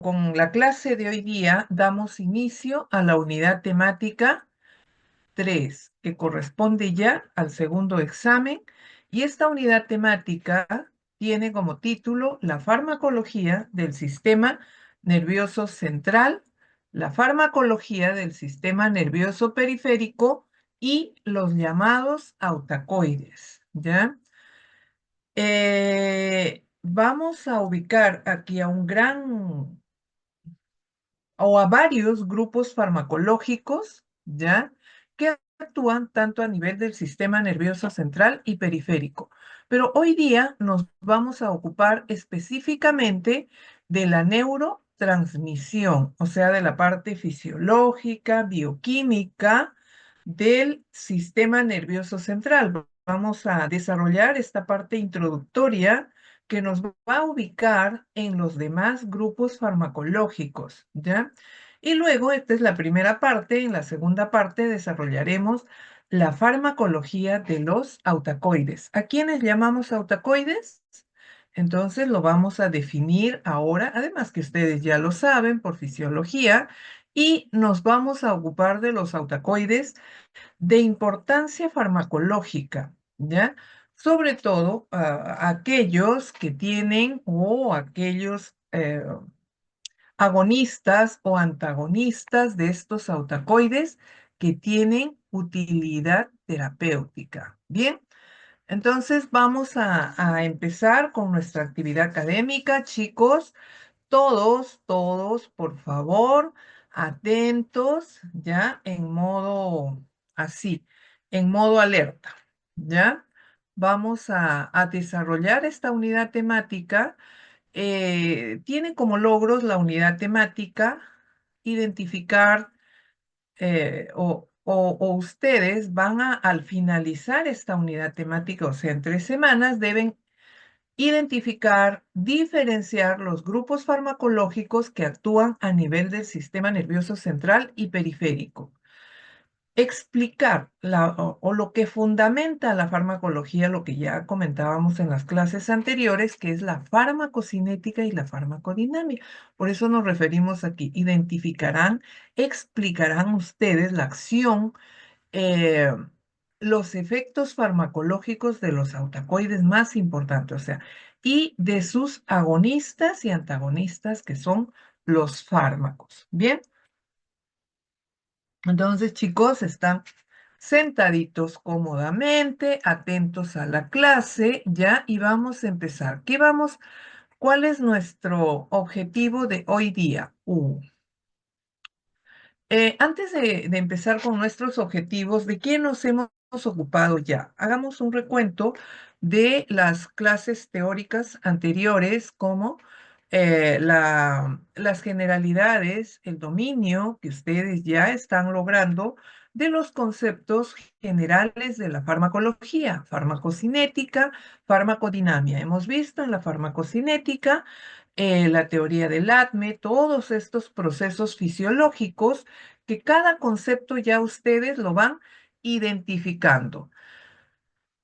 Con la clase de hoy día damos inicio a la unidad temática 3, que corresponde ya al segundo examen, y esta unidad temática tiene como título la farmacología del sistema nervioso central, la farmacología del sistema nervioso periférico y los llamados autacoides, ¿ya? Vamos a ubicar aquí a un gran o a varios grupos farmacológicos, ¿ya? Que actúan tanto a nivel del sistema nervioso central y periférico. Pero hoy día nos vamos a ocupar específicamente de la neurotransmisión, o sea, de la parte fisiológica, bioquímica del sistema nervioso central. Vamos a desarrollar esta parte introductoria que nos va a ubicar en los demás grupos farmacológicos, ¿ya? Y luego, esta es la primera parte, en la segunda parte desarrollaremos la farmacología de los autacoides. ¿A quiénes llamamos autacoides? Entonces lo vamos a definir ahora, además que ustedes ya lo saben por fisiología, y nos vamos a ocupar de los autacoides de importancia farmacológica, ¿ya? Sobre todo aquellos que tienen o aquellos agonistas o antagonistas de estos autacoides que tienen utilidad terapéutica. Bien, entonces vamos a empezar con nuestra actividad académica, chicos. Todos, por favor, atentos, ¿ya? En modo así, en modo alerta, ¿ya? Vamos a desarrollar esta unidad temática. Tiene como logros la unidad temática, identificar o ustedes van al finalizar esta unidad temática, o sea, en 3 semanas, deben identificar, diferenciar los grupos farmacológicos que actúan a nivel del sistema nervioso central y periférico. Explicar o lo que fundamenta la farmacología, lo que ya comentábamos en las clases anteriores, que es la farmacocinética y la farmacodinámica. Por eso nos referimos aquí. Identificarán, explicarán ustedes la acción, eh, los efectos farmacológicos de los autacoides más importantes, o sea, y de sus agonistas y antagonistas, que son los fármacos. Bien, entonces, chicos, están sentaditos cómodamente, atentos a la clase, ¿ya? Y vamos a empezar. ¿Cuál es nuestro objetivo de hoy día? Antes de empezar con nuestros objetivos, ¿de qué nos hemos ocupado ya? Hagamos un recuento de las clases teóricas anteriores, como las generalidades, el dominio que ustedes ya están logrando de los conceptos generales de la farmacología, farmacocinética, farmacodinamia. Hemos visto en la farmacocinética la teoría del ADME, todos estos procesos fisiológicos que cada concepto ya ustedes lo van identificando.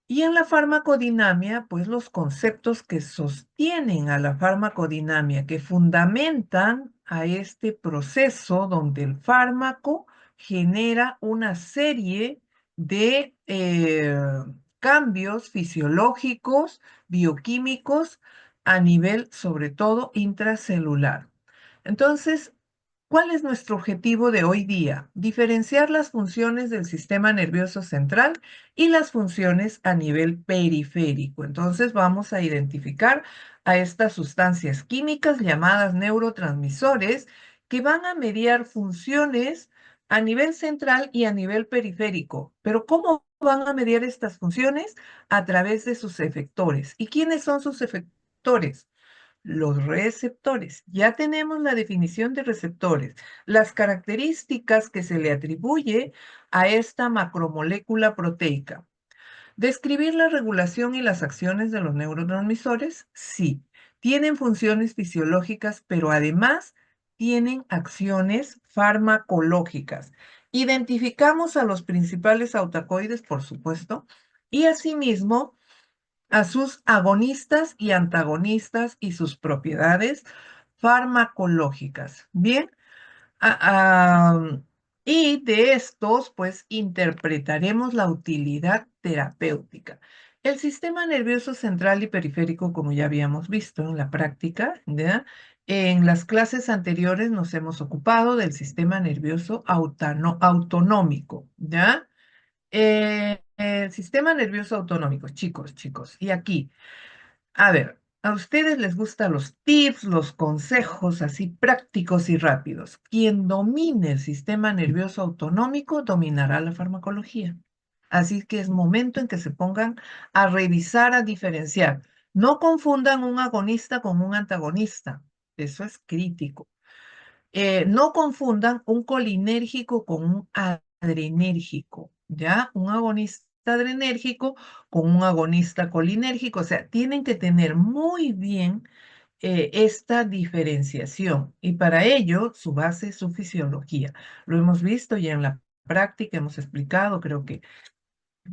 Y en la farmacodinamia, pues los conceptos que sostienen a la farmacodinamia, que fundamentan a este proceso donde el fármaco genera una serie de cambios fisiológicos, bioquímicos, a nivel sobre todo intracelular. Entonces, ¿cuál es nuestro objetivo de hoy día? Diferenciar las funciones del sistema nervioso central y las funciones a nivel periférico. Entonces vamos a identificar a estas sustancias químicas llamadas neurotransmisores que van a mediar funciones a nivel central y a nivel periférico. Pero ¿cómo van a mediar estas funciones? A través de sus efectores. ¿Y quiénes son sus efectores? Los receptores. Ya tenemos la definición de receptores, las características que se le atribuye a esta macromolécula proteica. ¿Describir la regulación y las acciones de los neurotransmisores? Sí. Tienen funciones fisiológicas, pero además tienen acciones farmacológicas. Identificamos a los principales autacoides, por supuesto, y asimismo a sus agonistas y antagonistas y sus propiedades farmacológicas. Bien. Ah, y de estos, pues, interpretaremos la utilidad terapéutica. El sistema nervioso central y periférico, como ya habíamos visto en la práctica, ¿ya? En las clases anteriores nos hemos ocupado del sistema nervioso autonómico, ¿ya? El sistema nervioso autonómico, chicos, y aquí. A ver, a ustedes les gustan los tips, los consejos así prácticos y rápidos. Quien domine el sistema nervioso autonómico dominará la farmacología. Así que es momento en que se pongan a revisar, a diferenciar. No confundan un agonista con un antagonista. Eso es crítico. No confundan un colinérgico con un adrenérgico, ¿ya? Un agonista adrenérgico con un agonista colinérgico. O sea, tienen que tener muy bien esta diferenciación. Y para ello, su base es su fisiología. Lo hemos visto ya en la práctica, hemos explicado, creo que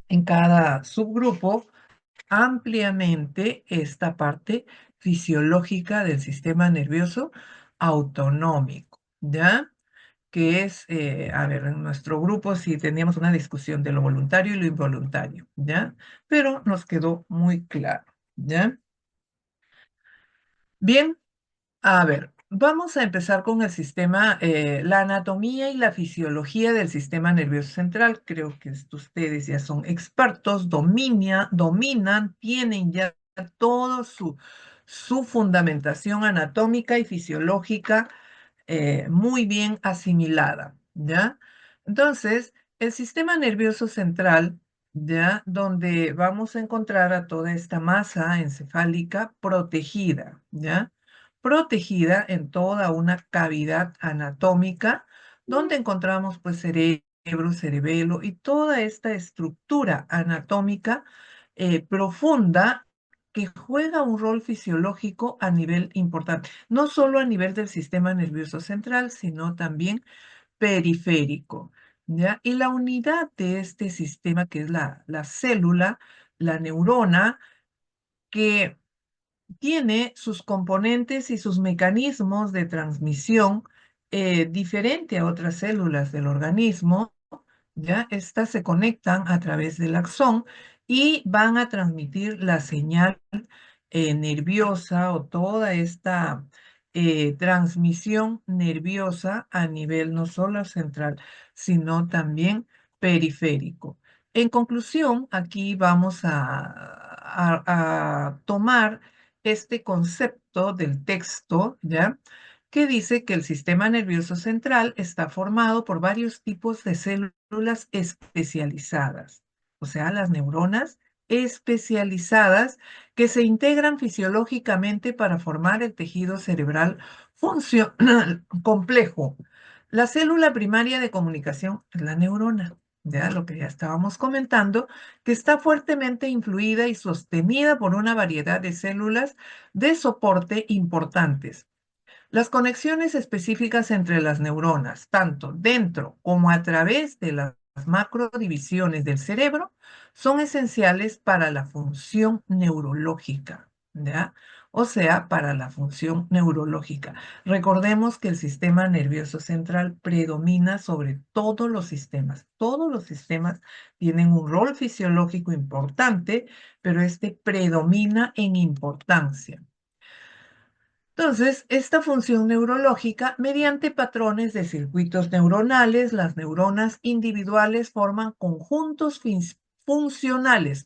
en cada subgrupo, ampliamente esta parte fisiológica del sistema nervioso autonómico, ¿ya? Que es, a ver, en nuestro grupo sí teníamos una discusión de lo voluntario y lo involuntario, ¿ya? Pero nos quedó muy claro, ¿ya? Bien, a ver, vamos a empezar con el sistema, la anatomía y la fisiología del sistema nervioso central. Creo que ustedes ya son expertos, dominan, tienen ya todo su fundamentación anatómica y fisiológica muy bien asimilada, ¿ya? Entonces, el sistema nervioso central, ¿ya? Donde vamos a encontrar a toda esta masa encefálica protegida, ¿ya? Protegida en toda una cavidad anatómica, donde encontramos pues cerebro, cerebelo y toda esta estructura anatómica profunda que juega un rol fisiológico a nivel importante, no solo a nivel del sistema nervioso central, sino también periférico, ¿ya? Y la unidad de este sistema, que es la célula, la neurona, que tiene sus componentes y sus mecanismos de transmisión diferente a otras células del organismo, ¿ya? Estas se conectan a través del axón y van a transmitir la señal nerviosa o toda esta transmisión nerviosa a nivel no solo central, sino también periférico. En conclusión, aquí vamos a tomar este concepto del texto, ¿ya? Que dice que el sistema nervioso central está formado por varios tipos de células especializadas, o sea, las neuronas especializadas que se integran fisiológicamente para formar el tejido cerebral funcional complejo. La célula primaria de comunicación es la neurona, ya lo que ya estábamos comentando, que está fuertemente influida y sostenida por una variedad de células de soporte importantes. Las conexiones específicas entre las neuronas, tanto dentro como a través de las macrodivisiones del cerebro, son esenciales para la función neurológica, ¿ya? O sea, para la función neurológica. Recordemos que el sistema nervioso central predomina sobre todos los sistemas. Todos los sistemas tienen un rol fisiológico importante, pero este predomina en importancia. Entonces, esta función neurológica, mediante patrones de circuitos neuronales, las neuronas individuales forman conjuntos funcionales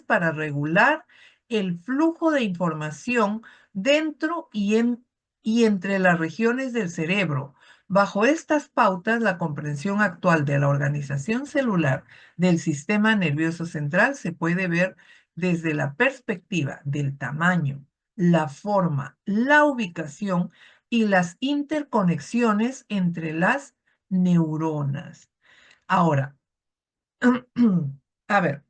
para regular el flujo de información dentro y entre las regiones del cerebro. Bajo estas pautas, la comprensión actual de la organización celular del sistema nervioso central se puede ver desde la perspectiva del tamaño, la forma, la ubicación y las interconexiones entre las neuronas. Ahora, a ver,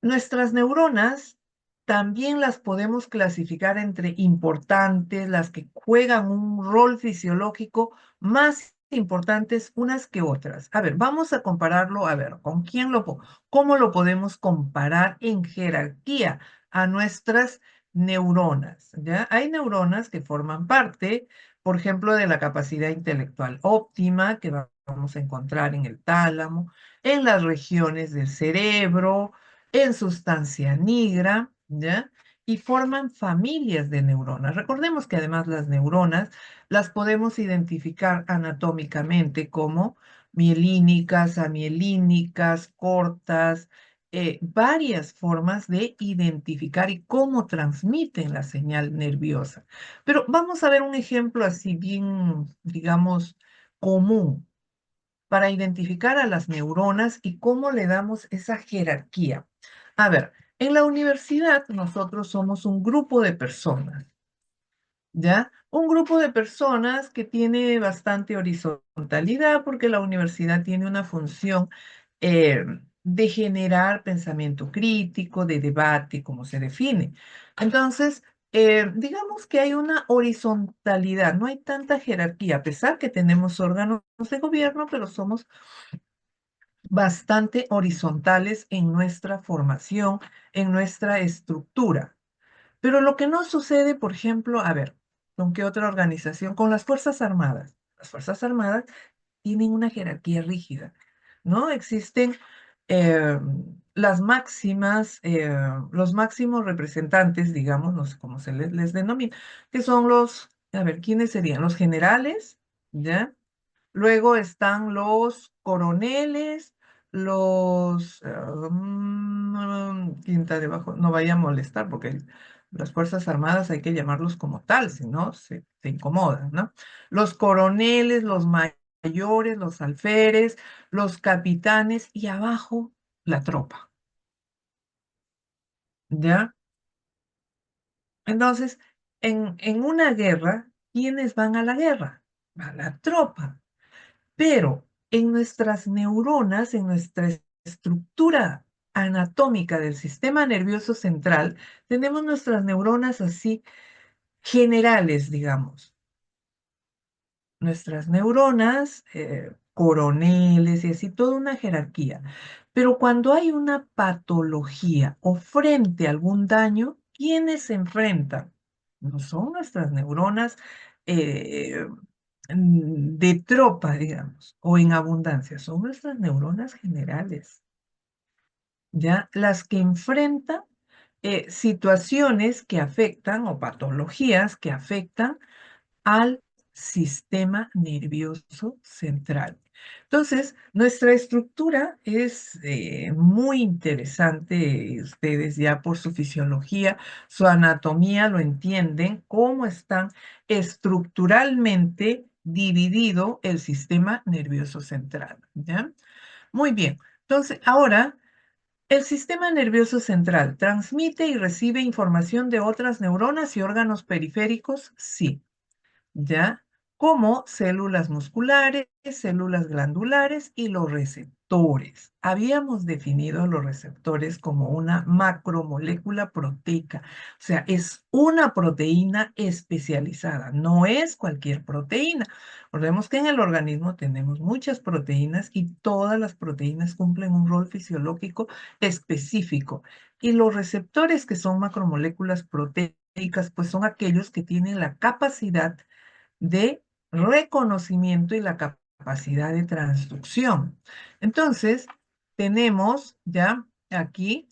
nuestras neuronas también las podemos clasificar entre importantes, las que juegan un rol fisiológico más importantes unas que otras. A ver, vamos a compararlo, a ver, ¿con quién cómo lo podemos comparar en jerarquía a nuestras neuronas, ¿ya? Hay neuronas que forman parte, por ejemplo, de la capacidad intelectual óptima que vamos a encontrar en el tálamo, en las regiones del cerebro, en sustancia nigra, ¿ya? Y forman familias de neuronas. Recordemos que además las neuronas las podemos identificar anatómicamente como mielínicas, amielínicas, cortas, varias formas de identificar y cómo transmiten la señal nerviosa. Pero vamos a ver un ejemplo así bien, digamos, común para identificar a las neuronas y cómo le damos esa jerarquía. A ver, en la universidad nosotros somos un grupo de personas. ¿Ya? Un grupo de personas que tiene bastante horizontalidad porque la universidad tiene una función eh, de generar pensamiento crítico, de debate, como se define. Entonces, digamos que hay una horizontalidad, no hay tanta jerarquía, a pesar que tenemos órganos de gobierno, pero somos bastante horizontales en nuestra formación, en nuestra estructura. Pero lo que no sucede, por ejemplo, a ver, ¿con qué otra organización? Con las Fuerzas Armadas. Las Fuerzas Armadas tienen una jerarquía rígida, ¿no? Existen eh, las máximas, los máximos representantes, digamos, no sé cómo se les denomina, que son los, a ver, ¿quiénes serían? Los generales, ¿ya? Luego están los coroneles, los... ¿quién está debajo? No vaya a molestar porque las Fuerzas Armadas hay que llamarlos como tal, si no se incomodan, ¿no? Los coroneles, los mayores, los alférez, los capitanes y abajo la tropa, ¿ya? Entonces, en una guerra, ¿quiénes van a la guerra? Va la tropa. Pero en nuestras neuronas, en nuestra estructura anatómica del sistema nervioso central, tenemos nuestras neuronas así generales, digamos. Nuestras neuronas, coroneles y así, toda una jerarquía. Pero cuando hay una patología o frente a algún daño, ¿quiénes se enfrentan? No son nuestras neuronas eh, de tropa, digamos, o en abundancia, son nuestras neuronas generales, ¿ya? Las que enfrentan situaciones que afectan o patologías que afectan al sistema nervioso central. Entonces, nuestra estructura es muy interesante. Ustedes ya por su fisiología, su anatomía lo entienden, cómo están estructuralmente dividido el sistema nervioso central. ¿Ya? Muy bien. Entonces, ahora, el sistema nervioso central transmite y recibe información de otras neuronas y órganos periféricos, sí. ¿Ya? Como células musculares, células glandulares y los receptores. Habíamos definido los receptores como una macromolécula proteica, o sea, es una proteína especializada, no es cualquier proteína. Recordemos que en el organismo tenemos muchas proteínas y todas las proteínas cumplen un rol fisiológico específico. Y los receptores que son macromoléculas proteicas, pues son aquellos que tienen la capacidad de reconocimiento y la capacidad de transducción. Entonces, tenemos ya aquí,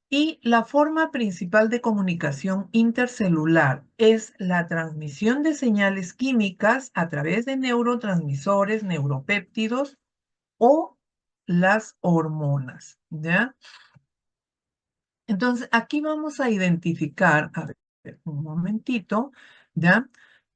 y la forma principal de comunicación intercelular es la transmisión de señales químicas a través de neurotransmisores, neuropéptidos o las hormonas, ¿ya? Entonces, aquí vamos a identificar, a ver, un momentito, ¿ya?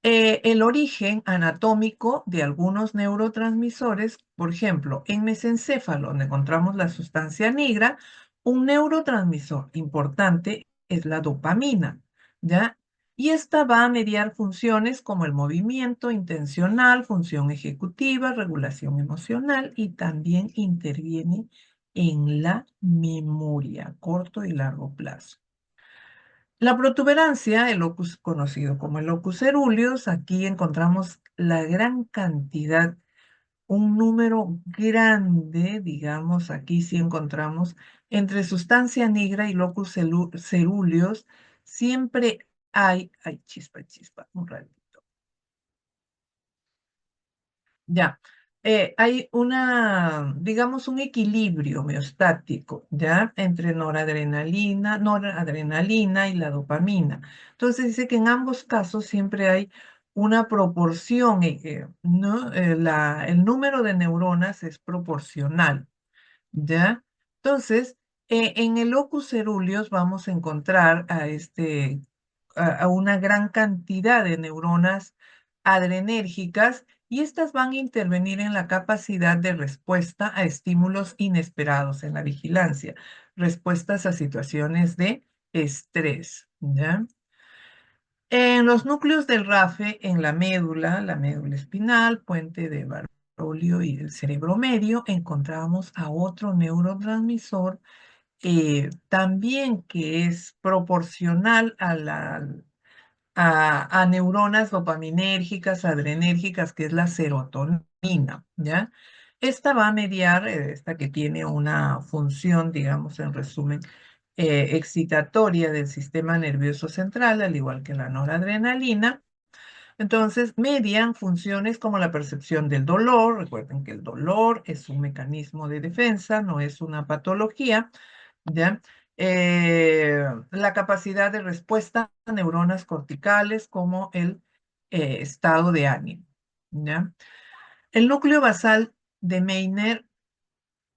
El origen anatómico de algunos neurotransmisores. Por ejemplo, en mesencéfalo, donde encontramos la sustancia negra, un neurotransmisor importante es la dopamina, ¿ya? Y esta va a mediar funciones como el movimiento intencional, función ejecutiva, regulación emocional y también interviene en la memoria, corto y largo plazo. La protuberancia, el locus conocido como el locus coeruleus, aquí encontramos la gran cantidad, un número grande, digamos, aquí sí encontramos entre sustancia negra y locus coeruleus siempre ay, chispa, chispa, un ratito. Ya, hay digamos, un equilibrio homeostático, ¿ya? Entre noradrenalina y la dopamina. Entonces dice que en ambos casos siempre hay una proporción, ¿no? El número de neuronas es proporcional. ¿Ya? Entonces, en el locus coeruleus vamos a encontrar a una gran cantidad de neuronas adrenérgicas y estas van a intervenir en la capacidad de respuesta a estímulos inesperados en la vigilancia, respuestas a situaciones de estrés, ¿ya? En los núcleos del RAFE, en la médula espinal, puente de Barolio y el cerebro medio, encontramos a otro neurotransmisor también que es proporcional a neuronas dopaminérgicas, adrenérgicas, que es la serotonina, ¿ya? Esta va a mediar, esta que tiene una función, digamos, en resumen, excitatoria del sistema nervioso central, al igual que la noradrenalina. Entonces, median funciones como la percepción del dolor. Recuerden que el dolor es un mecanismo de defensa, no es una patología, ¿ya? La capacidad de respuesta a neuronas corticales como el estado de ánimo, ¿ya? El núcleo basal de Meiner,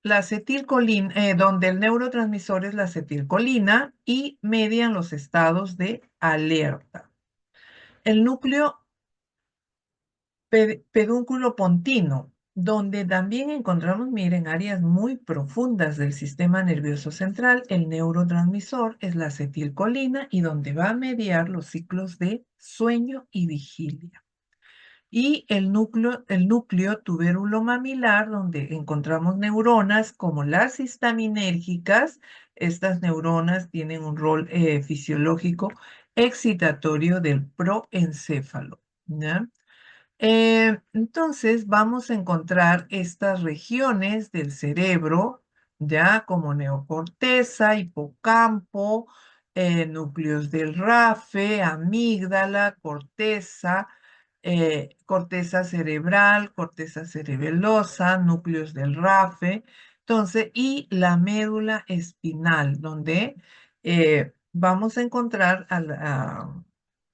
la acetilcolina, donde el neurotransmisor es la acetilcolina y median los estados de alerta. El núcleo pedúnculo pontino, donde también encontramos, miren, áreas muy profundas del sistema nervioso central. El neurotransmisor es la acetilcolina y donde va a mediar los ciclos de sueño y vigilia. Y el núcleo tubérulomamilar, donde encontramos neuronas como las histaminérgicas. Estas neuronas tienen un rol fisiológico excitatorio del proencéfalo, ¿ya? Entonces vamos a encontrar estas regiones del cerebro, ya como neocorteza, hipocampo, núcleos del RAFE, amígdala, corteza cerebral, corteza cerebelosa, núcleos del RAFE, entonces, y la médula espinal, donde vamos a encontrar a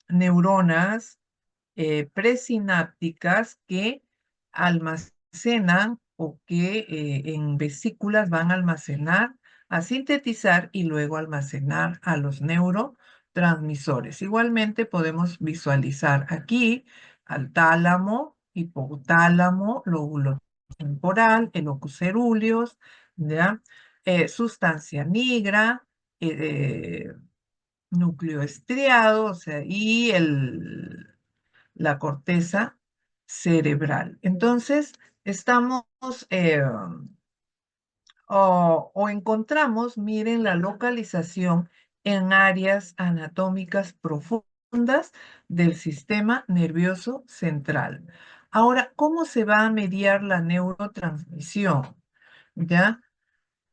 neuronas presinápticas que almacenan o que en vesículas van a almacenar, a sintetizar y luego almacenar a los neurotransmisores. Igualmente podemos visualizar aquí al tálamo, hipotálamo, lóbulo temporal, el locus coeruleus, ¿ya? Sustancia nigra, núcleo estriado, o sea, y la corteza cerebral. Entonces, estamos o encontramos, miren, la localización en áreas anatómicas profundas del sistema nervioso central. Ahora, ¿cómo se va a mediar la neurotransmisión? ¿Ya?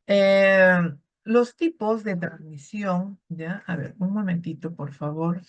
Eh, los tipos de transmisión, ¿ya? A ver, un momentito, por favor.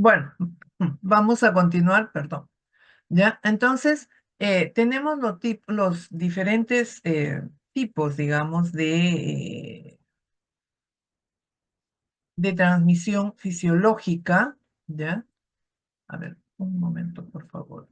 Bueno, vamos a continuar, perdón. ¿Ya? Entonces, tenemos los diferentes tipos, digamos, de transmisión fisiológica, ¿ya? A ver, un momento, por favor.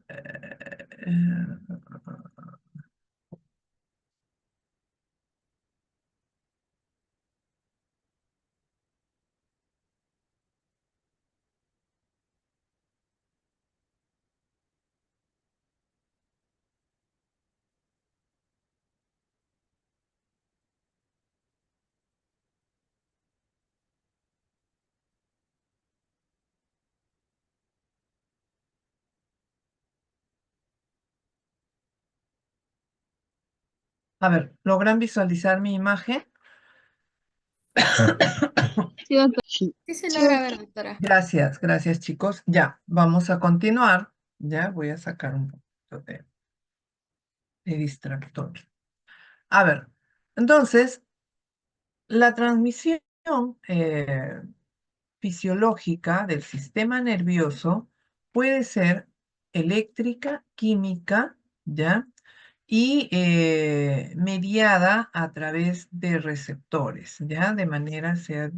A ver, ¿logran visualizar mi imagen? Sí, doctora. Sí, Sí se logra ver, doctora. Gracias, gracias, chicos. Ya, vamos a continuar. Ya, voy a sacar un poquito de distractor. A ver, entonces, la transmisión fisiológica del sistema nervioso puede ser eléctrica, química, ¿ya? Y mediada a través de receptores, ¿ya? De manera sea,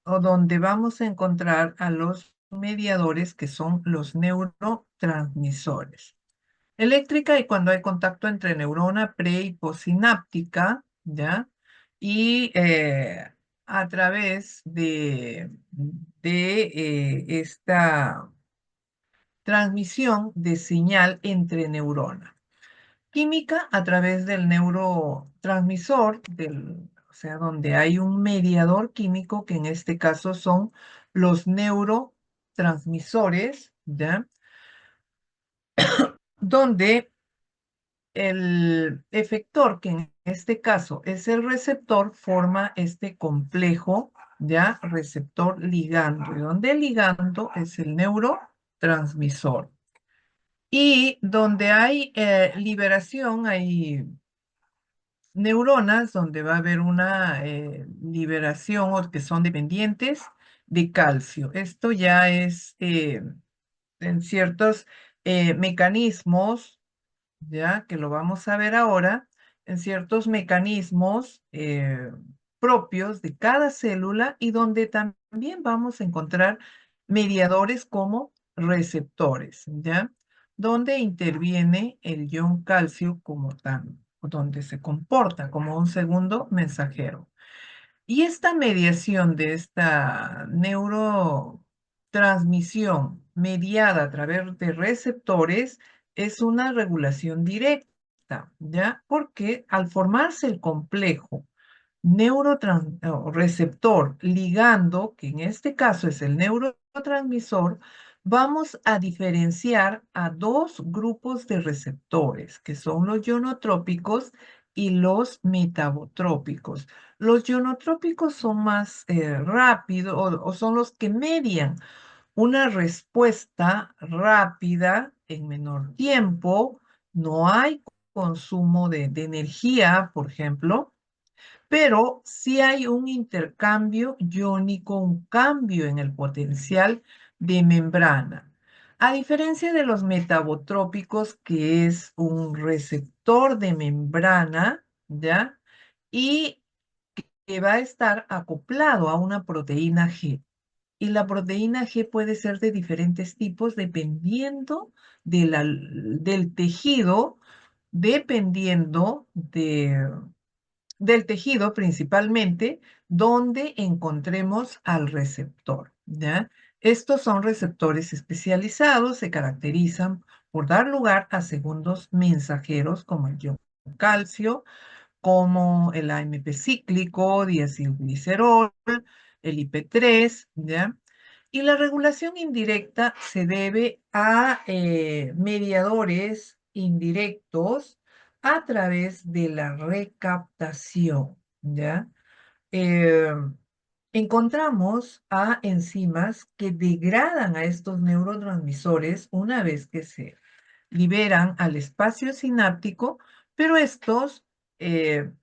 o donde vamos a encontrar a los mediadores que son los neurotransmisores. Eléctrica y cuando hay contacto entre neurona pre y postsináptica, ¿ya? Y a través de esta transmisión de señal entre neuronas. Química a través del neurotransmisor, o sea, donde hay un mediador químico, que en este caso son los neurotransmisores, ¿ya? Donde el efector, que en este caso es el receptor, forma este complejo, ¿ya? Receptor ligando, y donde el ligando es el neurotransmisor. Y donde hay liberación, hay neuronas donde va a haber una liberación o que son dependientes de calcio. Esto ya es en ciertos mecanismos, ya que lo vamos a ver ahora, en ciertos mecanismos propios de cada célula y donde también vamos a encontrar mediadores como receptores, ¿ya? Donde interviene el ion calcio como tal, donde se comporta como un segundo mensajero. Y esta mediación de esta neurotransmisión mediada a través de receptores es una regulación directa, ¿ya? Porque al formarse el complejo receptor ligando, que en este caso es el neurotransmisor, vamos a diferenciar a dos grupos de receptores, que son los ionotrópicos y los metabotrópicos. Los ionotrópicos son más rápidos o son los que median una respuesta rápida en menor tiempo. No hay consumo de energía, por ejemplo, pero sí hay un intercambio iónico, un cambio en el potencial de membrana. A diferencia de los metabotrópicos, que es un receptor de membrana, ¿ya? Y que va a estar acoplado a una proteína G. Y la proteína G puede ser de diferentes tipos dependiendo del tejido, dependiendo del tejido principalmente, donde encontremos al receptor, ¿ya? Estos son receptores especializados, se caracterizan por dar lugar a segundos mensajeros como el ion calcio, como el AMP cíclico, diacilglicerol, el IP3, ¿ya? Y la regulación indirecta se debe a mediadores indirectos a través de la recaptación, ¿ya? Eh, encontramos a enzimas que degradan a estos neurotransmisores una vez que se liberan al espacio sináptico, pero estos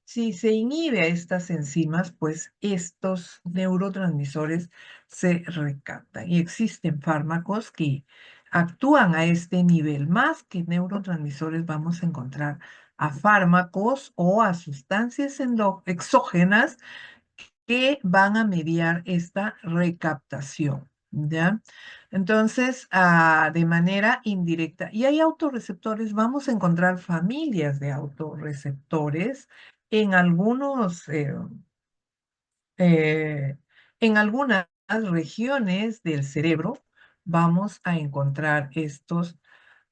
si se inhibe a estas enzimas, pues estos neurotransmisores se recaptan. Y existen fármacos que actúan a este nivel. Más que neurotransmisores, vamos a encontrar a fármacos o a sustancias exógenas que van a mediar esta recaptación, ¿ya? Entonces, de manera indirecta, y hay autorreceptores, vamos a encontrar familias de autorreceptores en eh, en algunas regiones del cerebro, vamos a encontrar estos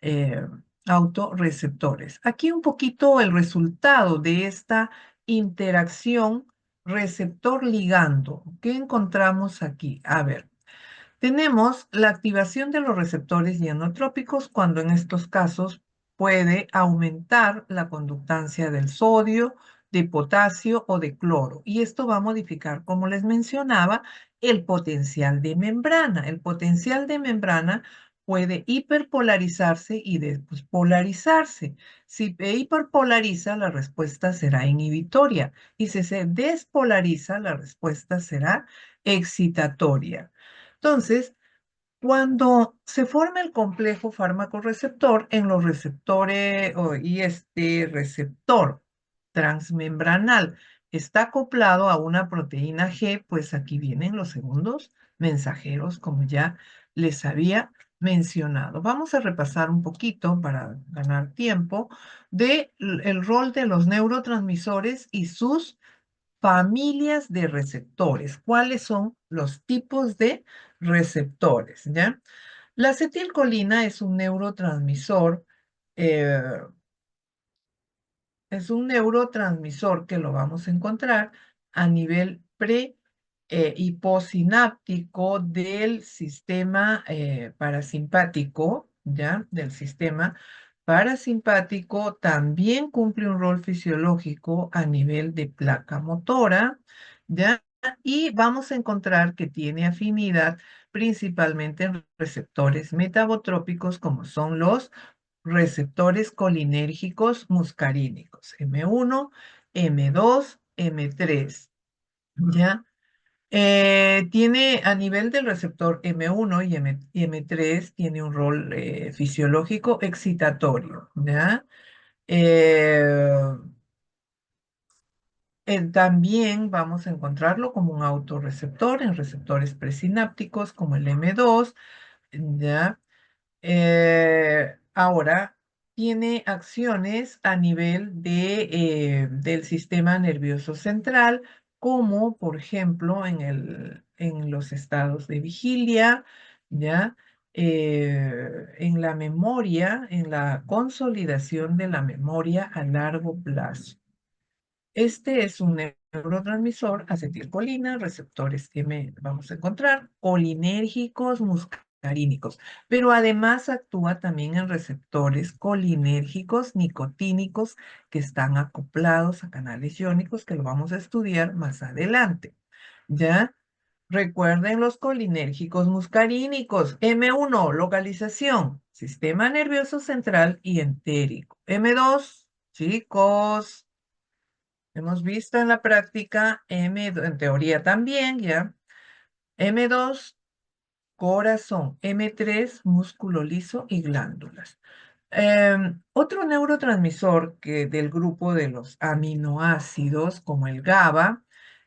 eh, autorreceptores. Aquí un poquito el resultado de esta interacción receptor-ligando. ¿Qué encontramos aquí? A ver, tenemos la activación de los receptores ionotrópicos cuando en estos casos puede aumentar la conductancia del sodio, de potasio o de cloro. Y esto va a modificar, como les mencionaba, el potencial de membrana. El potencial de membrana puede hiperpolarizarse y después polarizarse. Si hiperpolariza, la respuesta será inhibitoria. Y si se despolariza, la respuesta será excitatoria. Entonces, cuando se forma el complejo fármaco-receptor, en los receptores y este receptor transmembranal está acoplado a una proteína G, pues aquí vienen los segundos mensajeros, como ya les había mencionado. Vamos a repasar un poquito para ganar tiempo de el rol de los neurotransmisores y sus familias de receptores. ¿Cuáles son los tipos de receptores? ¿Ya? La acetilcolina eh, es un neurotransmisor que lo vamos a encontrar a nivel pre y postsináptico del sistema parasimpático, ¿ya? Del sistema parasimpático también cumple un rol fisiológico a nivel de placa motora, ¿ya? Y vamos a encontrar que tiene afinidad principalmente en receptores metabotrópicos como son los receptores colinérgicos muscarínicos, M1, M2, M3, ¿ya? Tiene a nivel del receptor M1 y M3, tiene un rol fisiológico excitatorio, ¿ya? Eh, también vamos a encontrarlo como un autorreceptor en receptores presinápticos como el M2, ¿ya? Ahora, tiene acciones a nivel del sistema nervioso central, como por ejemplo en los estados de vigilia, ¿ya? En la memoria, en la consolidación de la memoria a largo plazo. Este es un neurotransmisor, acetilcolina, receptores vamos a encontrar, colinérgicos, muscarínicos, pero además actúa también en receptores colinérgicos, nicotínicos, que están acoplados a canales iónicos, que lo vamos a estudiar más adelante. ¿Ya? Recuerden los colinérgicos muscarínicos. M1, localización, sistema nervioso central y entérico. M2, chicos. Hemos visto en la práctica, en teoría también, ¿ya? M2, corazón. M3, músculo liso y glándulas. Otro neurotransmisor que del grupo de los aminoácidos, como el GABA,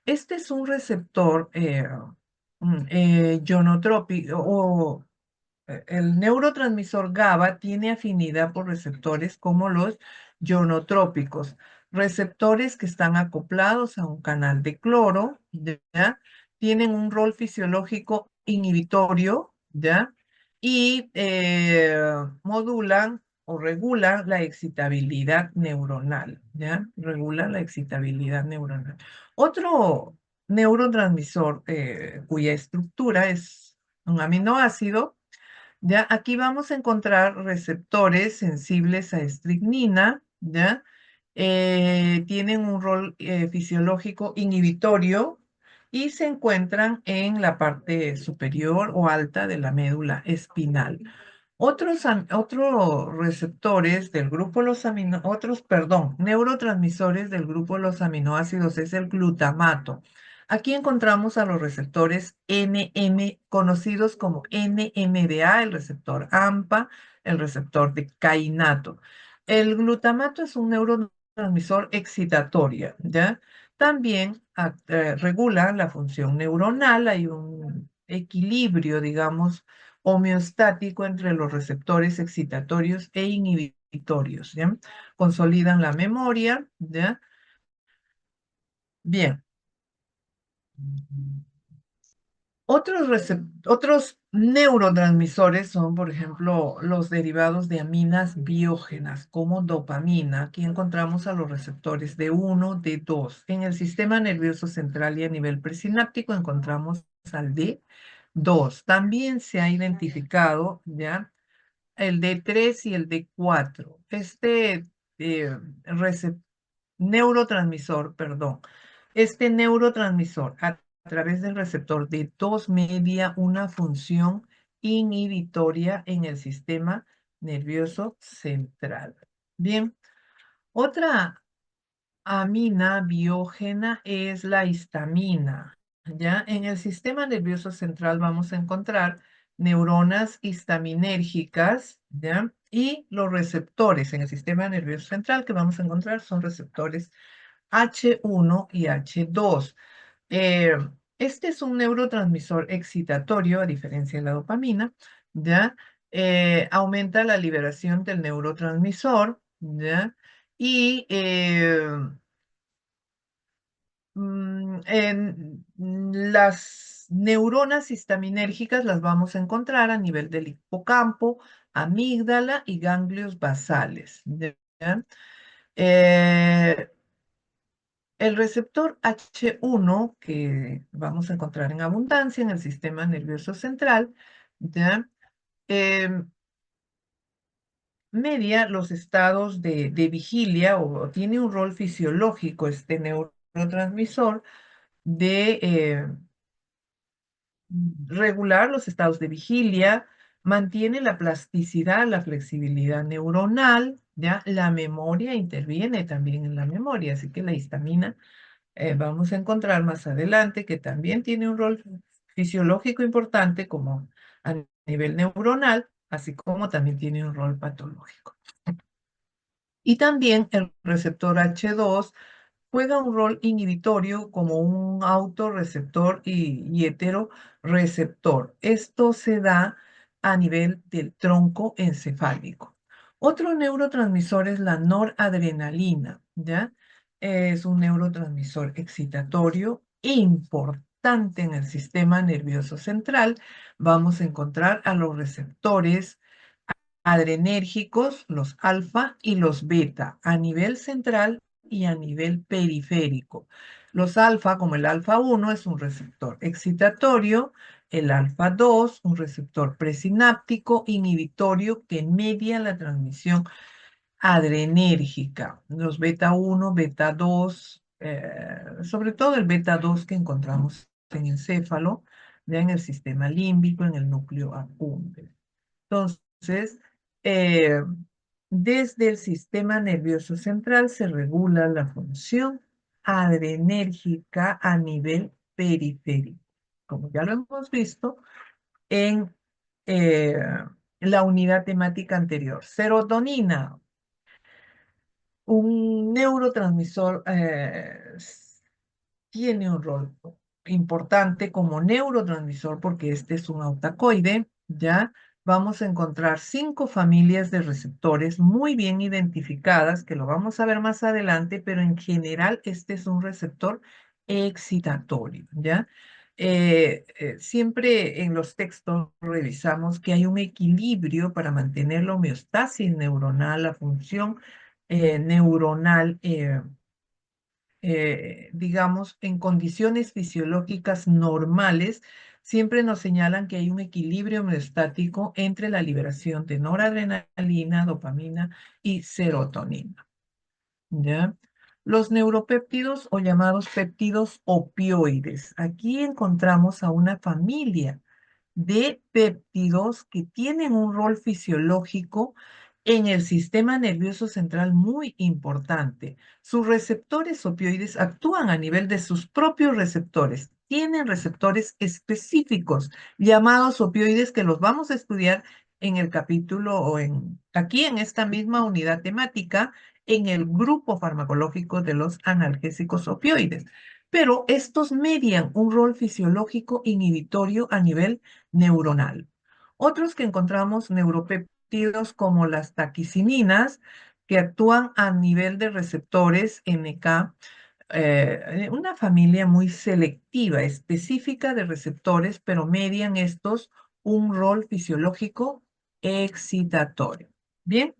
este es un receptor ionotrópico o el neurotransmisor GABA tiene afinidad por receptores como los ionotrópicos, receptores que están acoplados a un canal de cloro, ¿ya? Tienen un rol fisiológico inhibitorio, ¿ya? Y modulan o regulan la excitabilidad neuronal, ¿ya? Regulan la excitabilidad neuronal. Otro neurotransmisor cuya estructura es un aminoácido, ¿ya? Aquí vamos a encontrar receptores sensibles a estricnina, ¿ya? Tienen un rol fisiológico inhibitorio y se encuentran en la parte superior o alta de la médula espinal. Otros receptores del grupo los amino, otros, perdón, neurotransmisores del grupo de los aminoácidos es el glutamato. Aquí encontramos a los receptores NM, conocidos como NMDA, el receptor AMPA, el receptor de kainato. El glutamato es un neurotransmisor excitatorio, ¿ya? También regula la función neuronal, hay un equilibrio, digamos, homeostático entre los receptores excitatorios e inhibitorios, ¿ya? Consolidan la memoria, ¿ya? Bien. Otros neurotransmisores son, por ejemplo, los derivados de aminas biógenas, como dopamina. Aquí encontramos a los receptores D1, D2. En el sistema nervioso central y a nivel presináptico encontramos al D2. También se ha identificado, ¿ya? El D3 y el D4. Este eh, recep- neurotransmisor, perdón, este neurotransmisor a través del receptor D2 media una función inhibitoria en el sistema nervioso central. Bien, otra amina biógena es la histamina. ¿Ya? En el sistema nervioso central vamos a encontrar neuronas histaminérgicas, ¿ya? Y los receptores en el sistema nervioso central que vamos a encontrar son receptores H1 y H2. Eh, este es un neurotransmisor excitatorio, a diferencia de la dopamina, ¿ya? Aumenta la liberación del neurotransmisor, ¿ya? Y las neuronas histaminérgicas las vamos a encontrar a nivel del hipocampo, amígdala y ganglios basales. ¿Ya? Eh, el receptor H1, que vamos a encontrar en abundancia en el sistema nervioso central, ¿ya? Em, media los estados de vigilia o tiene un rol fisiológico este neurotransmisor de regular los estados de vigilia, mantiene la plasticidad, la flexibilidad neuronal, ¿ya? La memoria interviene también en la memoria, así que la histamina vamos a encontrar más adelante que también tiene un rol fisiológico importante como a nivel neuronal, así como también tiene un rol patológico. Y también el receptor H2 juega un rol inhibitorio como un autorreceptor y heteroreceptor. Esto se da a nivel del tronco encefálico. Otro neurotransmisor es la noradrenalina, ¿ya? Es un neurotransmisor excitatorio importante en el sistema nervioso central. Vamos a encontrar a los receptores adrenérgicos, los alfa y los beta, a nivel central y a nivel periférico. Los alfa, como el alfa 1, es un receptor excitatorio, el alfa 2, un receptor presináptico inhibitorio que media la transmisión adrenérgica. Los beta 1, beta 2, sobre todo el beta 2 que encontramos en el encéfalo, ya en el sistema límbico, en el núcleo accumbens. Entonces, eh, desde el sistema nervioso central se regula la función adrenérgica a nivel periférico, como ya lo hemos visto en eh, la unidad temática anterior. Serotonina, un neurotransmisor tiene un rol importante como neurotransmisor porque este es un autacoide, ¿ya? Vamos a encontrar 5 familias de receptores muy bien identificadas, que lo vamos a ver más adelante, pero en general este es un receptor excitatorio, ¿ya? Siempre en los textos revisamos que hay un equilibrio para mantener la homeostasis neuronal, la función neuronal digamos, en condiciones fisiológicas normales, siempre nos señalan que hay un equilibrio homeostático entre la liberación de noradrenalina, dopamina y serotonina. ¿Ya? Los neuropéptidos o llamados péptidos opioides. Aquí encontramos a una familia de péptidos que tienen un rol fisiológico en el sistema nervioso central muy importante. Sus receptores opioides actúan a nivel de sus propios receptores. Tienen receptores específicos llamados opioides que los vamos a estudiar en el capítulo o aquí en esta misma unidad temática en el grupo farmacológico de los analgésicos opioides. Pero estos median un rol fisiológico inhibitorio a nivel neuronal. Otros que encontramos neuropéptidos como las taquicininas, que actúan a nivel de receptores NK, una familia muy selectiva, específica de receptores, pero median estos un rol fisiológico excitatorio. Bien,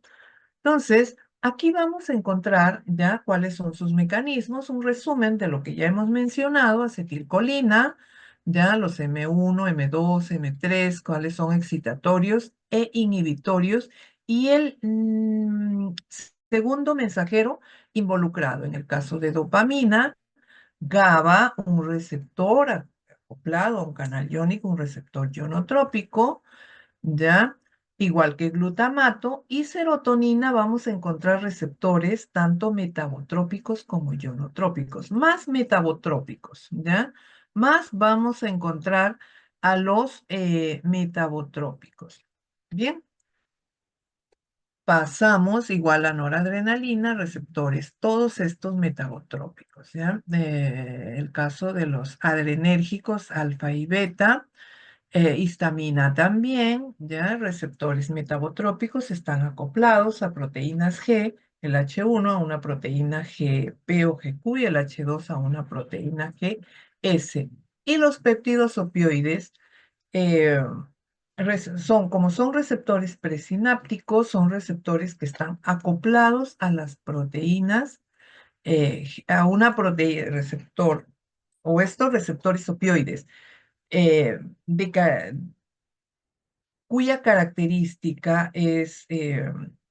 entonces, aquí vamos a encontrar ya cuáles son sus mecanismos, un resumen de lo que ya hemos mencionado, acetilcolina, ya los M1, M2, M3, cuáles son excitatorios e inhibitorios, y el segundo mensajero involucrado, en el caso de dopamina, GABA, un receptor acoplado a un canal iónico, un receptor ionotrópico, ¿ya? Igual que glutamato y serotonina vamos a encontrar receptores tanto metabotrópicos como ionotrópicos, más metabotrópicos, ¿ya? Más vamos a encontrar a los metabotrópicos. Bien, pasamos igual a noradrenalina, receptores, todos estos metabotrópicos, ¿ya? El caso de los adrenérgicos alfa y beta. Histamina también, ya receptores metabotrópicos están acoplados a proteínas G, el H1 a una proteína GP o GQ y el H2 a una proteína GS. Y los péptidos opioides eh, como son receptores presinápticos, son receptores que están acoplados a las proteínas, a una proteína receptor o estos receptores opioides eh, de, cuya característica es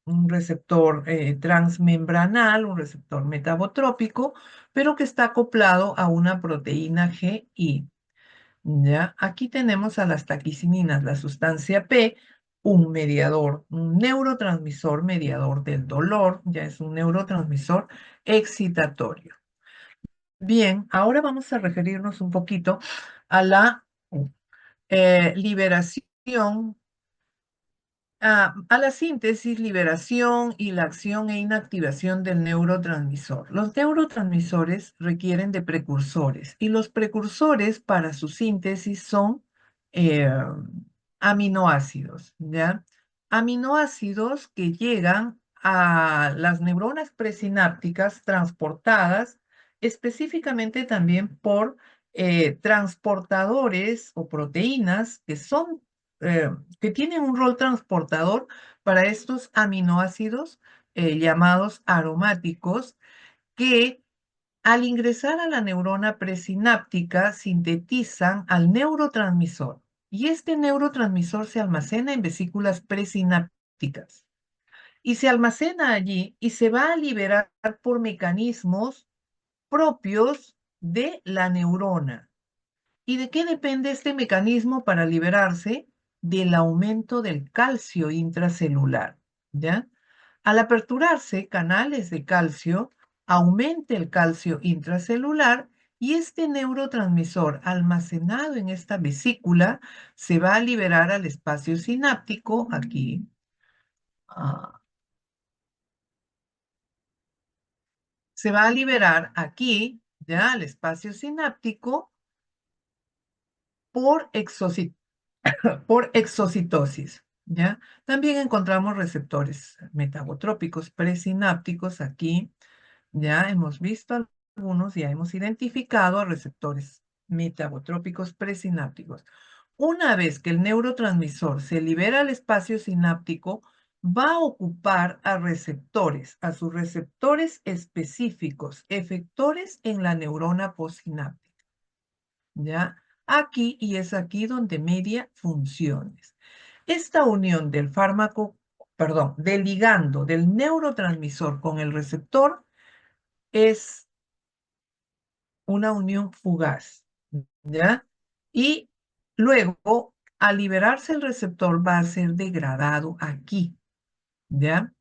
un receptor transmembranal, un receptor metabotrópico, pero que está acoplado a una proteína GI. ¿Ya? Aquí tenemos a las taquicininas, la sustancia P, un mediador, un neurotransmisor mediador del dolor, ya es un neurotransmisor excitatorio. Bien, ahora vamos a referirnos un poquito a la liberación a la síntesis, liberación y la acción e inactivación del neurotransmisor. Los neurotransmisores requieren de precursores y los precursores para su síntesis son eh, aminoácidos, ¿ya? Aminoácidos que llegan a las neuronas presinápticas transportadas específicamente también por transportadores o proteínas que son eh, que tienen un rol transportador para estos aminoácidos llamados aromáticos que al ingresar a la neurona presináptica sintetizan al neurotransmisor y este neurotransmisor se almacena en vesículas presinápticas y se almacena allí y se va a liberar por mecanismos propios de la neurona. ¿Y de qué depende este mecanismo para liberarse? Del aumento del calcio intracelular, ¿ya? Al aperturarse canales de calcio, aumenta el calcio intracelular y este neurotransmisor almacenado en esta vesícula se va a liberar al espacio sináptico aquí. ah, Se va a liberar aquí, ya, al espacio sináptico por por exocitosis, ¿ya? También encontramos receptores metabotrópicos presinápticos aquí, ya hemos visto algunos, ya hemos identificado a receptores metabotrópicos presinápticos. Una vez que el neurotransmisor se libera al espacio sináptico, va a ocupar a receptores, a sus receptores específicos, efectores en la neurona postsináptica. ¿Ya? Aquí y es aquí donde media funciones. Esta unión del fármaco, perdón, del ligando del neurotransmisor con el receptor es una unión fugaz, ¿ya? Y luego Al liberarse el receptor va a ser degradado aquí, ¿ya?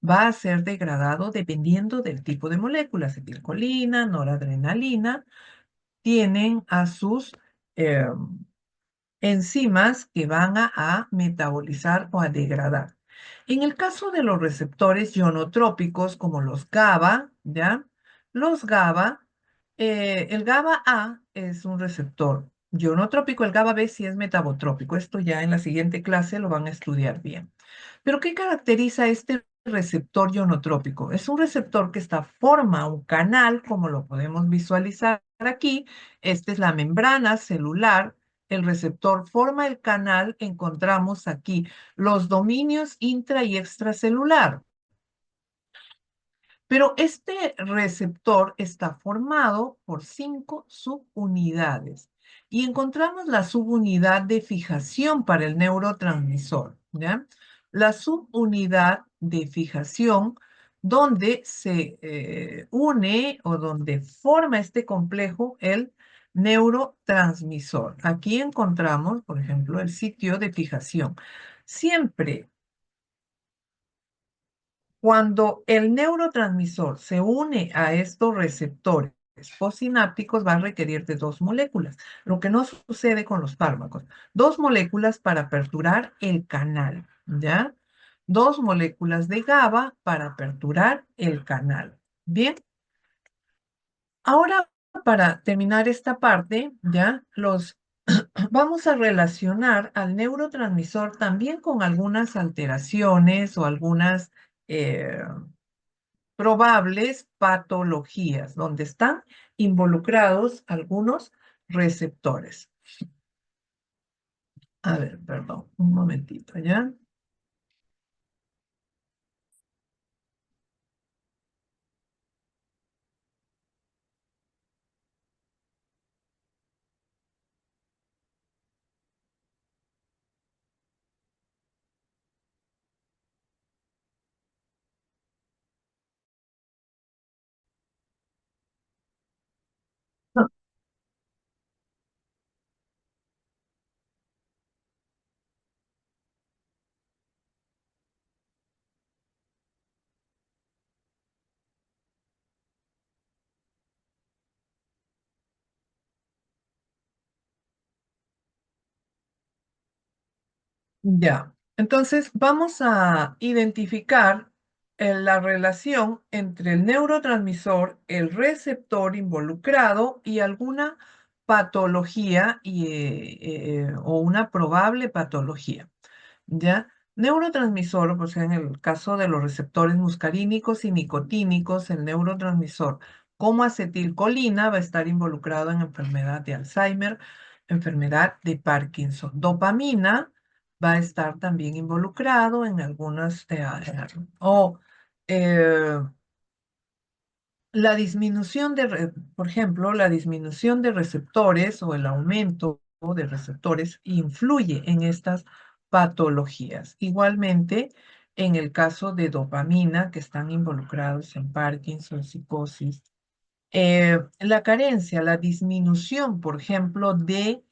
Va a ser degradado dependiendo del tipo de molécula, acetilcolina, noradrenalina, tienen a sus eh, enzimas que van a metabolizar o a degradar. En el caso de los receptores ionotrópicos como los GABA, ¿ya? Los GABA, el GABA A es un receptor ionotrópico, el GABA B sí es metabotrópico. Esto ya en la siguiente clase lo van a estudiar bien. Pero ¿qué caracteriza este receptor ionotrópico? Es un receptor que forma un canal, como lo podemos visualizar aquí. Esta es la membrana celular. El receptor forma el canal. Encontramos aquí los dominios intra y extracelular. Pero este receptor está formado por 5 subunidades y encontramos la subunidad de fijación para el neurotransmisor, ¿ya? La subunidad de fijación donde se une o donde forma este complejo el neurotransmisor. Aquí encontramos, por ejemplo, el sitio de fijación. Siempre cuando el neurotransmisor se une a estos receptores postsinápticos, va a requerir de dos moléculas, lo que no sucede con los fármacos. Dos moléculas para aperturar el canal, ¿ya? Dos moléculas de GABA para aperturar el canal. Bien, ahora para terminar esta parte, ¿ya? Vamos a relacionar al neurotransmisor también con algunas alteraciones o algunas probables patologías donde están involucrados algunos receptores. A ver, perdón, un momentito, ¿ya? Ya, entonces vamos a identificar la relación entre el neurotransmisor, el receptor involucrado y alguna patología o una probable patología. ¿Ya? Neurotransmisor, o sea, en el caso de los receptores muscarínicos y nicotínicos, el neurotransmisor como acetilcolina va a estar involucrado en enfermedad de Alzheimer, enfermedad de Parkinson. Dopamina va a estar también involucrado en algunas, o eh, la disminución por ejemplo, la disminución de receptores o el aumento de receptores influye en estas patologías. Igualmente, en el caso de dopamina, que están involucrados en Parkinson, psicosis, la carencia, la disminución, por ejemplo, de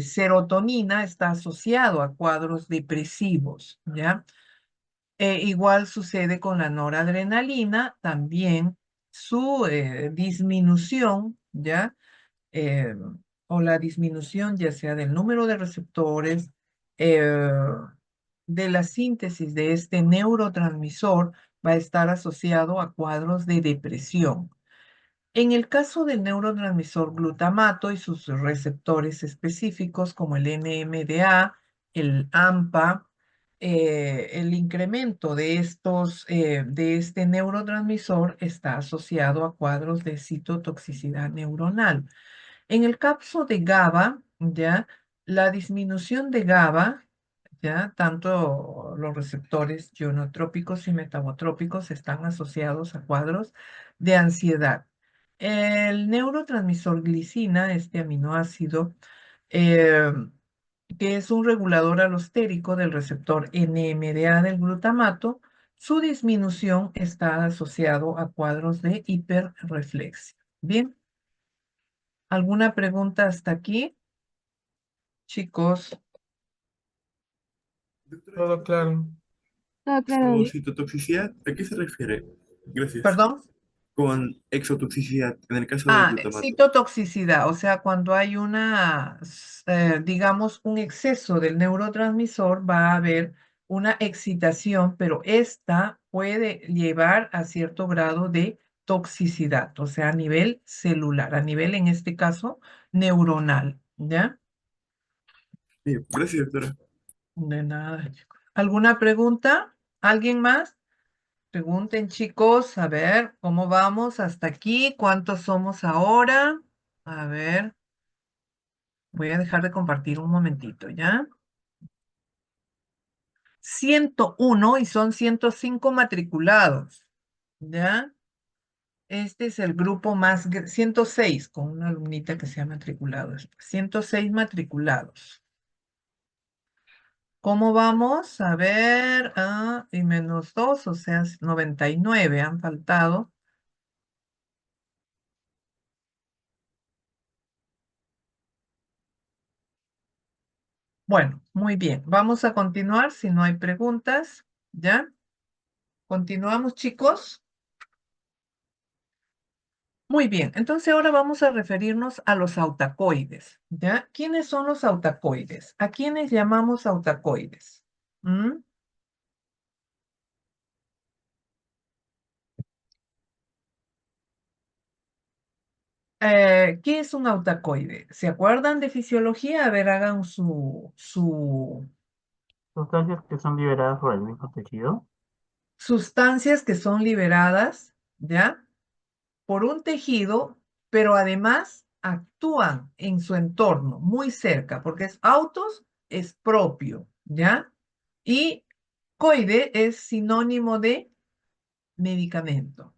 serotonina está asociado a cuadros depresivos, ¿ya? Igual sucede con la noradrenalina, también su disminución, ¿ya? Eh, o la disminución ya sea del número de receptores, eh, de la síntesis de este neurotransmisor, va a estar asociado a cuadros de depresión. En el caso del neurotransmisor glutamato y sus receptores específicos como el NMDA, el AMPA, el incremento de este neurotransmisor está asociado a cuadros de citotoxicidad neuronal. En el caso de GABA, ya, la disminución de GABA, ya, tanto los receptores ionotrópicos y metabotrópicos están asociados a cuadros de ansiedad. El neurotransmisor glicina, este aminoácido, eh, que es un regulador alostérico del receptor NMDA del glutamato, su disminución está asociado a cuadros de hiperreflexia. Bien, ¿alguna pregunta hasta aquí, chicos? Doctora, Todo disculpe, claro. Todo claro. ¿exotoxicidad a qué se refiere? Gracias. ¿Perdón? Con exotoxicidad, en el caso del Ah, glutamato. citotoxicidad, o sea, cuando hay digamos, un exceso del neurotransmisor, va a haber una excitación, pero esta puede llevar a cierto grado de toxicidad, o sea, a nivel celular, a nivel, en este caso, neuronal, ¿ya? Bien, gracias, doctora. De nada, chicos. ¿Alguna pregunta? ¿Alguien más? Pregunten, chicos, a ver, ¿cómo vamos hasta aquí? ¿Cuántos somos ahora? A ver. Voy a dejar de compartir un momentito, ¿ya? 101 y son 105 matriculados, ¿ya? Este es el grupo más, 106 con una alumnita que se ha matriculado. 106 matriculados. ¿Cómo vamos? A ver, y menos 2, o sea, 99 han faltado. Bueno, muy bien. Vamos a continuar si no hay preguntas, ¿ya? Continuamos, chicos. Muy bien, entonces ahora vamos a referirnos a los autacoides, ¿ya? ¿Quiénes son los autacoides? ¿A quiénes llamamos autacoides? ¿Mm? ¿Qué es un autacoide? ¿Se acuerdan de fisiología? A ver, hagan su Sustancias que son liberadas por el mismo tejido. sustancias que son liberadas, ¿ya? Por un tejido, pero además actúan en su entorno, muy cerca, porque es autos, es propio, ¿ya? Y coide es sinónimo de medicamento,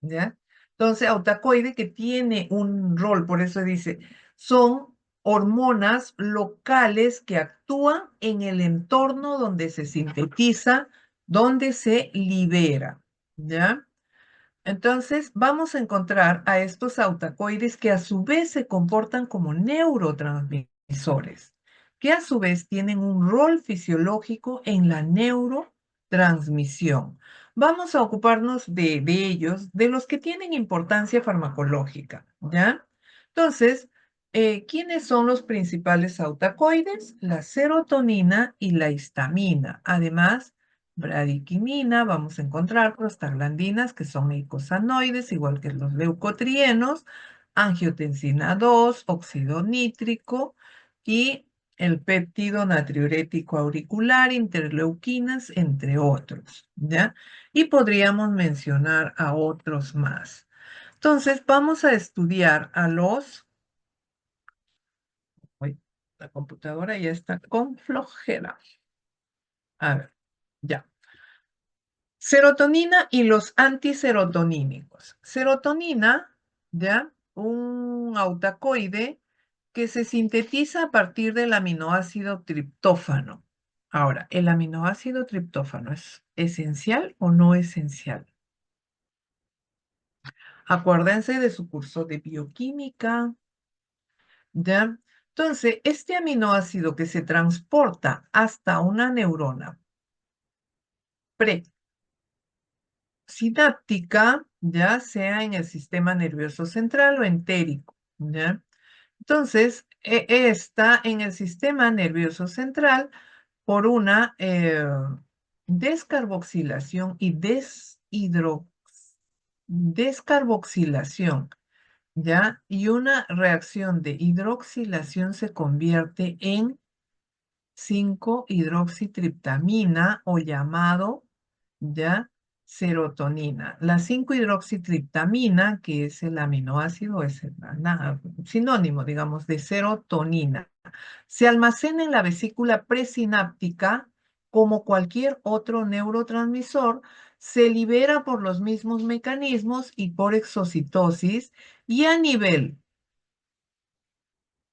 ¿ya? Entonces, autacoide que tiene un rol, por eso dice, son hormonas locales que actúan en el entorno donde se sintetiza, donde se libera, ¿ya? Entonces, vamos a encontrar a estos autacoides que a su vez se comportan como neurotransmisores, que a su vez tienen un rol fisiológico en la neurotransmisión. Vamos a ocuparnos de ellos, de los que tienen importancia farmacológica, ¿ya? Entonces, ¿quiénes son los principales autacoides? La serotonina y la histamina. Además, bradiquimina, vamos a encontrar prostaglandinas, que son eicosanoides, igual que los leucotrienos, angiotensina 2, óxido nítrico y el péptido natriurético auricular, interleuquinas, entre otros, ¿ya? Y podríamos mencionar a otros más. Entonces, vamos a estudiar a los... Uy, la computadora ya está con flojera. A ver, ya. Serotonina y los antiserotonínicos. Serotonina, ¿ya? Un autacoide que se sintetiza a partir del aminoácido triptófano. Ahora, ¿el aminoácido triptófano es esencial o no esencial? Acuérdense de su curso de bioquímica, ¿ya? Entonces, este aminoácido que se transporta hasta una neurona sináptica, ya sea en el sistema nervioso central o entérico, ¿ya? Entonces, está en el sistema nervioso central por una descarboxilación y descarboxilación, ¿ya? Y una reacción de hidroxilación se convierte en 5-hidroxitriptamina o llamado ya serotonina. La 5-hidroxitriptamina, que es el aminoácido, es sinónimo, digamos, de serotonina, se almacena en la vesícula presináptica como cualquier otro neurotransmisor, se libera por los mismos mecanismos y por exocitosis y a nivel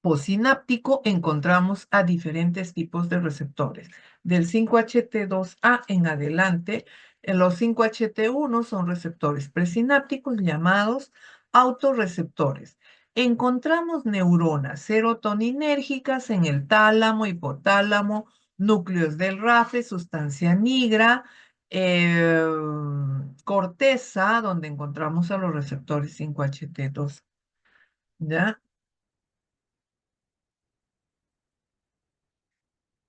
postsináptico encontramos a diferentes tipos de receptores. Del 5-HT2A en adelante, los 5-HT1 son receptores presinápticos llamados autorreceptores. Encontramos neuronas serotoninérgicas en el tálamo, hipotálamo, núcleos del RAFE, sustancia nigra, eh, corteza, donde encontramos a los receptores 5-HT2, ¿ya?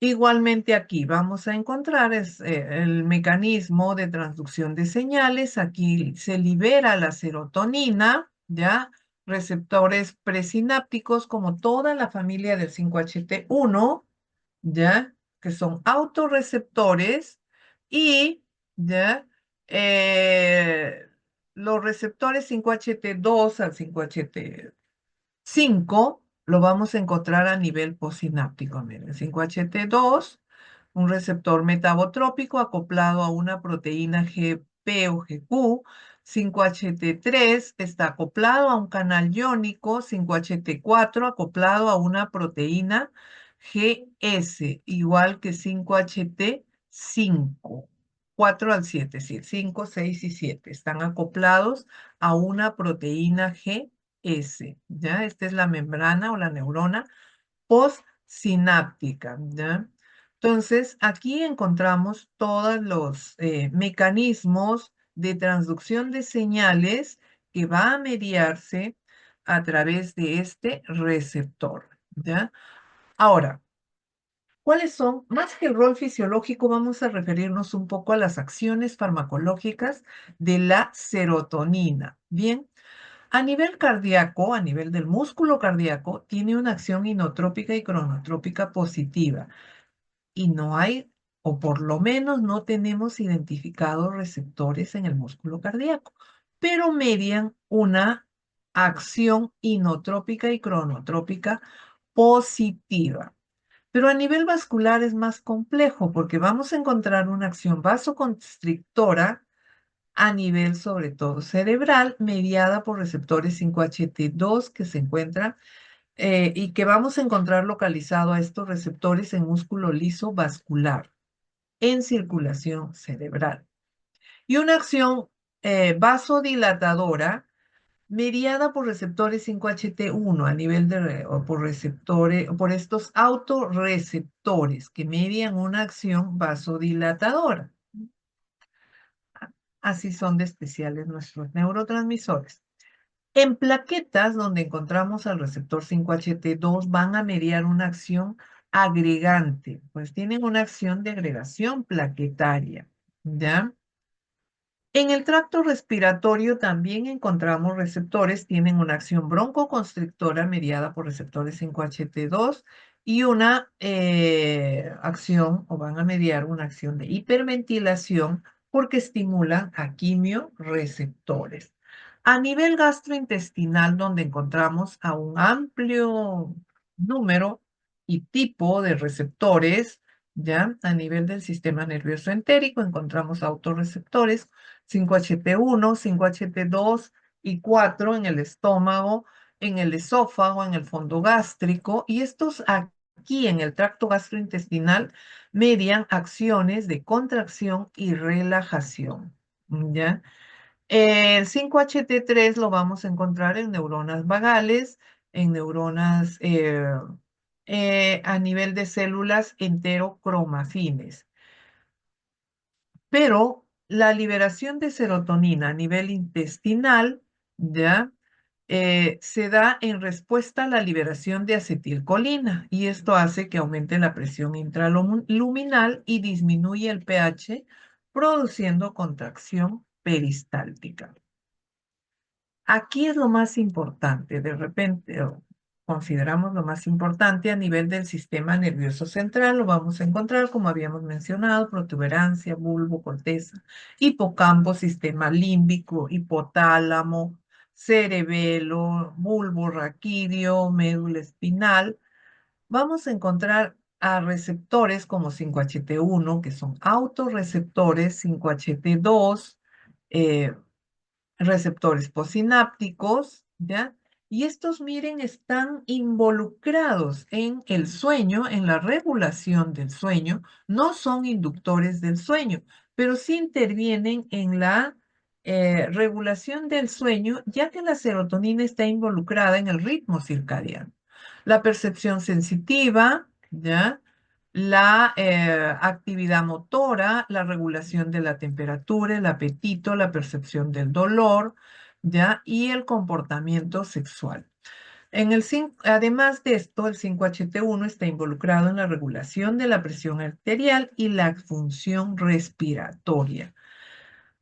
Igualmente aquí vamos a encontrar el mecanismo de transducción de señales. Aquí se libera la serotonina, ¿ya? Receptores presinápticos como toda la familia del 5-HT1, ¿ya? Que son autorreceptores y, ¿ya? Eh, los receptores 5-HT2 al 5-HT5 lo vamos a encontrar a nivel postsináptico. Miren, 5-HT2, un receptor metabotrópico acoplado a una proteína GP o GQ. 5-HT3 está acoplado a un canal iónico. 5-HT4 acoplado a una proteína GS, igual que 5-HT5. 4 al 7, es decir, 5, 6 y 7 están acoplados a una proteína GS, ¿ya? Esta es la membrana o la neurona postsináptica, ¿ya? Entonces, aquí encontramos todos los mecanismos de transducción de señales que va a mediarse a través de este receptor, ¿ya? Ahora, ¿cuáles son? Más que el rol fisiológico, vamos a referirnos un poco a las acciones farmacológicas de la serotonina. Bien, a nivel cardíaco, a nivel del músculo cardíaco, tiene una acción inotrópica y cronotrópica positiva. Y no hay, o por lo menos no tenemos identificados receptores en el músculo cardíaco, pero median una acción inotrópica y cronotrópica positiva. Pero a nivel vascular es más complejo porque vamos a encontrar una acción vasoconstrictora a nivel sobre todo cerebral, mediada por receptores 5-HT2 que se encuentran y que vamos a encontrar localizado a estos receptores en músculo liso vascular, en circulación cerebral. Y una acción vasodilatadora mediada por receptores 5-HT1 a nivel de, o por receptores, por estos autorreceptores que median una acción vasodilatadora. Así son de especiales nuestros neurotransmisores. En plaquetas, donde encontramos al receptor 5-HT2, van a mediar una acción agregante, pues tienen una acción de agregación plaquetaria, ¿ya? En el tracto respiratorio también encontramos receptores, tienen una acción broncoconstrictora mediada por receptores 5-HT2 y una acción, o van a mediar una acción de hiperventilación porque estimulan a quimioreceptores. A nivel gastrointestinal, donde encontramos a un amplio número y tipo de receptores, ¿ya? A nivel del sistema nervioso entérico encontramos autorreceptores 5-HT1, 5-HT2 y 4 en el estómago, en el esófago, en el fondo gástrico, y estos aquí en el tracto gastrointestinal median acciones de contracción y relajación, ¿ya? El 5-HT3 lo vamos a encontrar en neuronas vagales, en neuronas a nivel de células enterocromafines. Pero la liberación de serotonina a nivel intestinal, ¿ya? Se da en respuesta a la liberación de acetilcolina y esto hace que aumente la presión intraluminal y disminuye el pH, produciendo contracción peristáltica. Aquí es lo más importante, de repente consideramos lo más importante a nivel del sistema nervioso central, lo vamos a encontrar como habíamos mencionado, protuberancia, bulbo, corteza, hipocampo, sistema límbico, hipotálamo, cerebelo, bulbo raquídeo, médula espinal. Vamos a encontrar a receptores como 5-HT1, que son autorreceptores, 5-HT2, receptores postsinápticos, ¿ya? Y estos, miren, están involucrados en el sueño, en la regulación del sueño, no son inductores del sueño, pero sí intervienen en la regulación del sueño, ya que la serotonina está involucrada en el ritmo circadiano. La percepción sensitiva, ¿ya? la actividad motora, la regulación de la temperatura, el apetito, la percepción del dolor, ¿ya? Y el comportamiento sexual. Además de esto, el 5-HT1 está involucrado en la regulación de la presión arterial y la función respiratoria.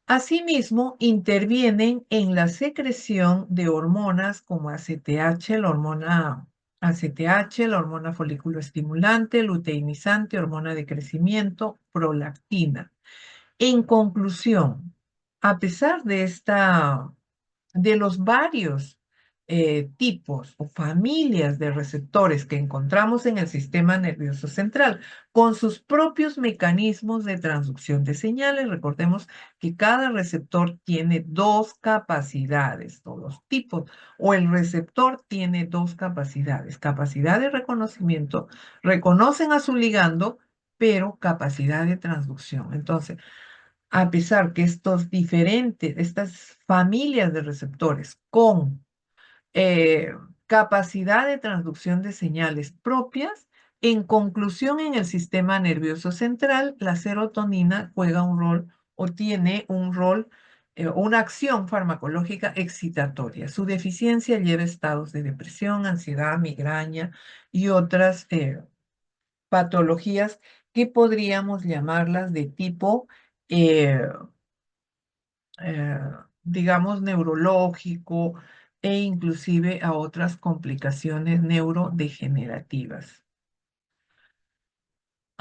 Asimismo, intervienen en la secreción de hormonas como ACTH, la hormona folículo estimulante, luteinizante, hormona de crecimiento, prolactina. En conclusión, a pesar de los varios tipos o familias de receptores que encontramos en el sistema nervioso central, con sus propios mecanismos de transducción de señales. Recordemos que cada receptor tiene dos capacidades, todos los tipos, o el receptor tiene dos capacidades. Capacidad de reconocimiento, reconocen a su ligando, pero capacidad de transducción. Entonces, a pesar que estas familias de receptores con eh, capacidad de transducción de señales propias, en conclusión, en el sistema nervioso central, la serotonina juega un rol o tiene un rol, una acción farmacológica excitatoria. Su deficiencia lleva a estados de depresión, ansiedad, migraña y otras patologías que podríamos llamarlas de tipo eh, eh, digamos, neurológico e inclusive a otras complicaciones neurodegenerativas.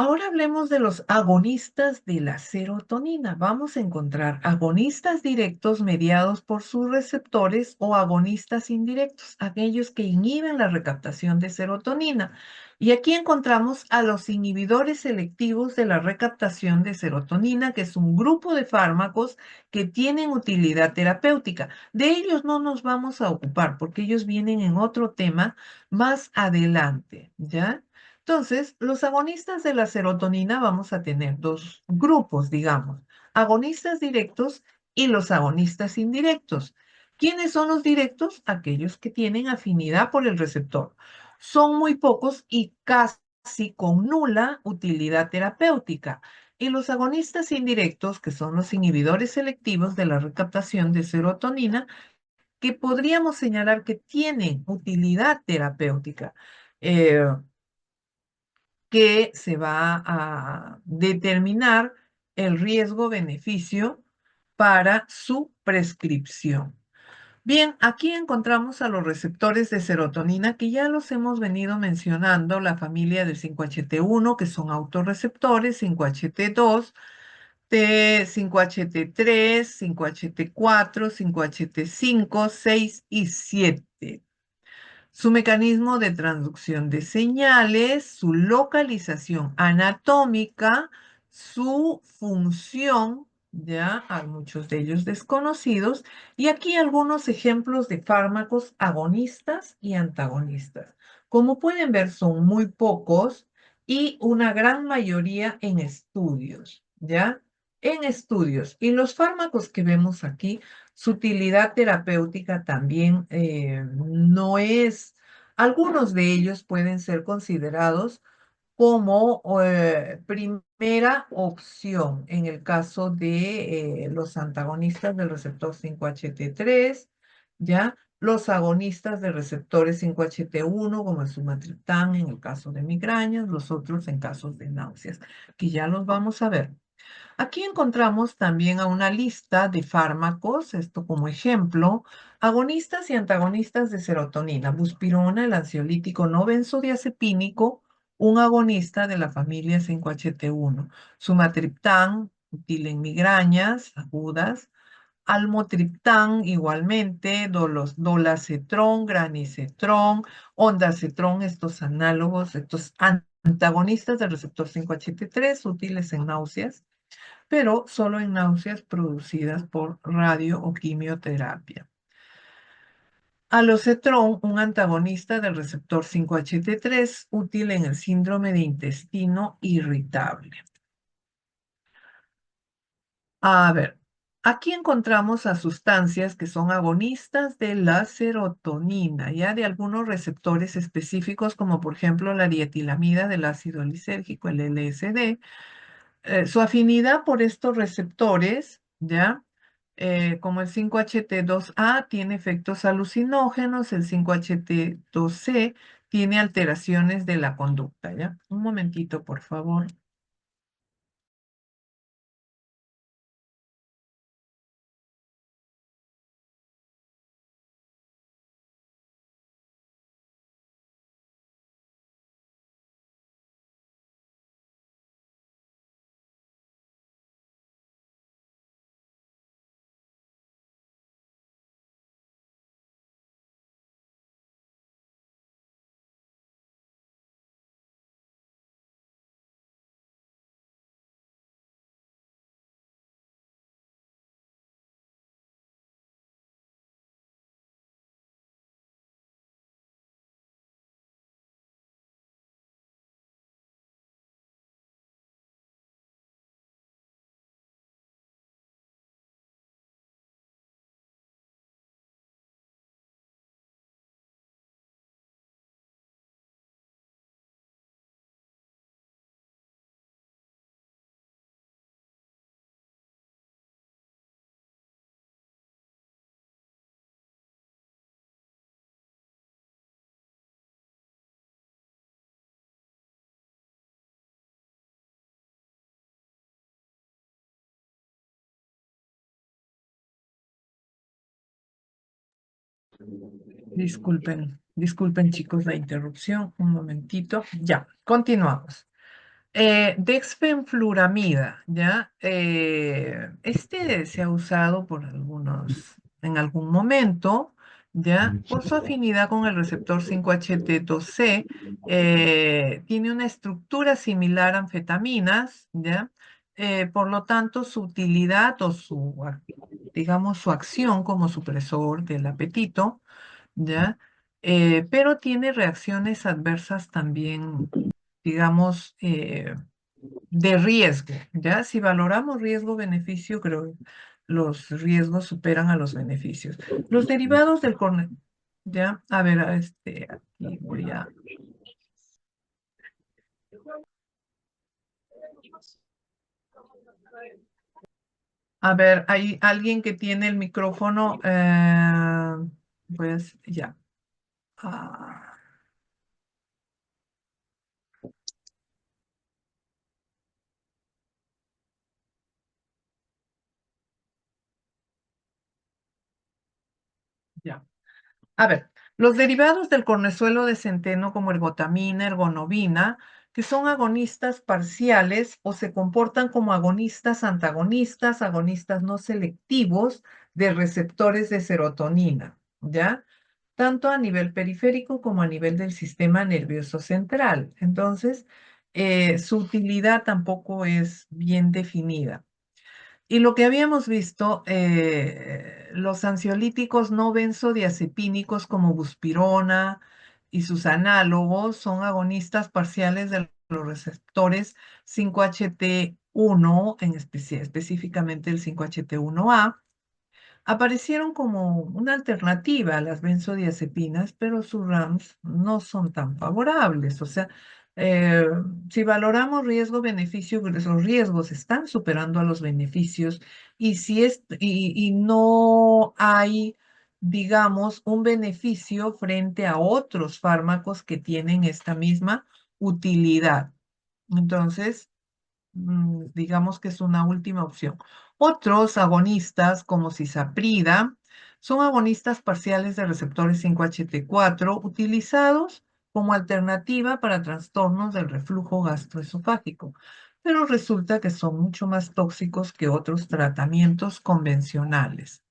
Ahora hablemos de los agonistas de la serotonina. Vamos a encontrar agonistas directos mediados por sus receptores o agonistas indirectos, aquellos que inhiben la recaptación de serotonina. Y aquí encontramos a los inhibidores selectivos de la recaptación de serotonina, que es un grupo de fármacos que tienen utilidad terapéutica. De ellos no nos vamos a ocupar porque ellos vienen en otro tema más adelante, ¿ya? Entonces, los agonistas de la serotonina vamos a tener dos grupos, digamos, agonistas directos y los agonistas indirectos. ¿Quiénes son los directos? Aquellos que tienen afinidad por el receptor. Son muy pocos y casi con nula utilidad terapéutica. Y los agonistas indirectos, que son los inhibidores selectivos de la recaptación de serotonina, que podríamos señalar que tienen utilidad terapéutica. Eh, que se va a determinar el riesgo-beneficio para su prescripción. Bien, aquí encontramos a los receptores de serotonina que ya los hemos venido mencionando, la familia del 5-HT1, que son autorreceptores, 5-HT2, T, 5-HT3, 5-HT4, 5-HT5, 6 y 7. Su mecanismo de transducción de señales, su localización anatómica, su función, ya hay muchos de ellos desconocidos, y aquí algunos ejemplos de fármacos agonistas y antagonistas. Como pueden ver, son muy pocos y una gran mayoría en estudios, ¿ya? En estudios. Y los fármacos que vemos aquí, su utilidad terapéutica también no es, algunos de ellos pueden ser considerados como primera opción en el caso de los antagonistas del receptor 5-HT3, ¿ya? Los agonistas de receptores 5-HT1, como el sumatriptán en el caso de migrañas, los otros en casos de náuseas, que ya los vamos a ver. Aquí encontramos también a una lista de fármacos, esto como ejemplo, agonistas y antagonistas de serotonina, buspirona, el ansiolítico no benzodiazepínico, un agonista de la familia 5-HT1, sumatriptán, útil en migrañas agudas, almotriptán igualmente, dolacetrón, granicetrón, ondansetrón, estos análogos, estos antagonistas del receptor 5-HT3, útiles en náuseas, pero solo en náuseas producidas por radio o quimioterapia. Alocetrón, un antagonista del receptor 5-HT3, útil en el síndrome de intestino irritable. A ver, Aquí encontramos a sustancias que son agonistas de la serotonina, ya de algunos receptores específicos, como por ejemplo la dietilamida del ácido lisérgico, el LSD. Su afinidad por estos receptores, ya, como el 5-HT2A tiene efectos alucinógenos, el 5-HT2C tiene alteraciones de la conducta, ¿ya? Un momentito, por favor. Disculpen chicos la interrupción, un momentito. Ya, continuamos. Dexfenfluramida, ¿ya? Este se ha usado por algunos, en algún momento, ¿ya? Por su afinidad con el receptor 5-HT2C, tiene una estructura similar a anfetaminas, ¿ya? Por lo tanto, su utilidad o digamos, su acción como supresor del apetito, ¿ya? Pero tiene reacciones adversas también, digamos, de riesgo, ¿ya? Si valoramos riesgo-beneficio, creo que los riesgos superan a los beneficios. Los derivados del corne, ¿ya? A ver, aquí voy a... A ver, hay alguien que tiene el micrófono, pues ya. Ah, ya. A ver, los derivados del cornezuelo de centeno como ergotamina, ergonovina, que son agonistas parciales o se comportan como agonistas antagonistas, agonistas no selectivos de receptores de serotonina, ¿ya? Tanto a nivel periférico como a nivel del sistema nervioso central. Entonces, su utilidad tampoco es bien definida. Y lo que habíamos visto, los ansiolíticos no benzodiazepínicos como buspirona y sus análogos son agonistas parciales de los receptores 5-HT1, específicamente el 5-HT1A, aparecieron como una alternativa a las benzodiazepinas, pero sus RAMs no son tan favorables. O sea, eh, si valoramos riesgo-beneficio, pues los riesgos están superando a los beneficios y no hay, digamos, un beneficio frente a otros fármacos que tienen esta misma utilidad. Entonces, digamos que es una última opción. Otros agonistas, como cisaprida, son agonistas parciales de receptores 5-HT4 utilizados como alternativa para trastornos del reflujo gastroesofágico, pero resulta que son mucho más tóxicos que otros tratamientos convencionales.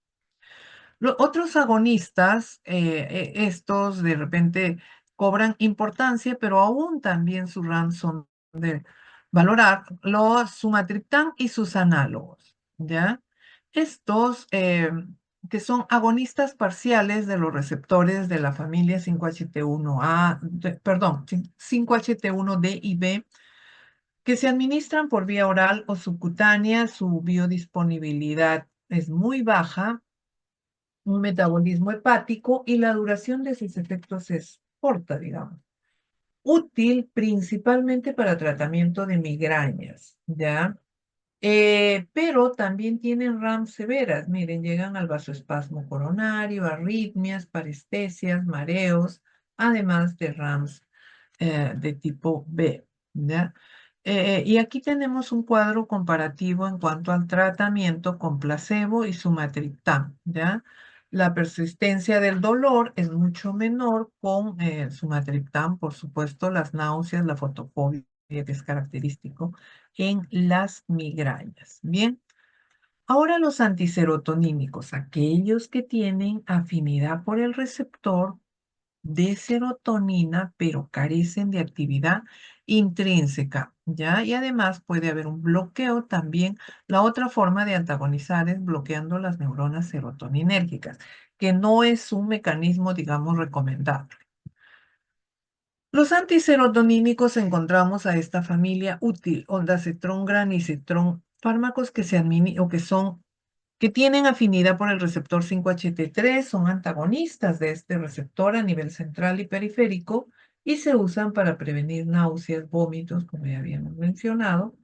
Otros agonistas, estos de repente cobran importancia, pero aún también su ransom de valorar los sumatriptán y sus análogos, ¿ya? Estos, que son agonistas parciales de los receptores de la familia 5-HT1A, perdón, 5-HT1D y B, que se administran por vía oral o subcutánea, su biodisponibilidad es muy baja, un metabolismo hepático y la duración de sus efectos es corta, digamos. Útil principalmente para tratamiento de migrañas, ¿ya? Pero también tienen RAM severas. Miren, llegan al vasoespasmo coronario, arritmias, parestesias, mareos, además de RAMs de tipo B, ¿ya? Y aquí tenemos un cuadro comparativo en cuanto al tratamiento con placebo y sumatriptán, ¿ya? La persistencia del dolor es mucho menor con sumatriptán, por supuesto, las náuseas, la fotofobia, que es característico en las migrañas. Bien, ahora los antiserotonínicos, aquellos que tienen afinidad por el receptor de serotonina, pero carecen de actividad intrínseca, ¿ya? Y además puede haber un bloqueo también. La otra forma de antagonizar es bloqueando las neuronas serotoninérgicas, que no es un mecanismo, digamos, recomendable. Los antiserotonínicos encontramos a esta familia útil, ondansetron, granisetron, fármacos que se o que son que tienen afinidad por el receptor 5-HT3, son antagonistas de este receptor a nivel central y periférico y se usan para prevenir náuseas, vómitos, como ya habíamos mencionado,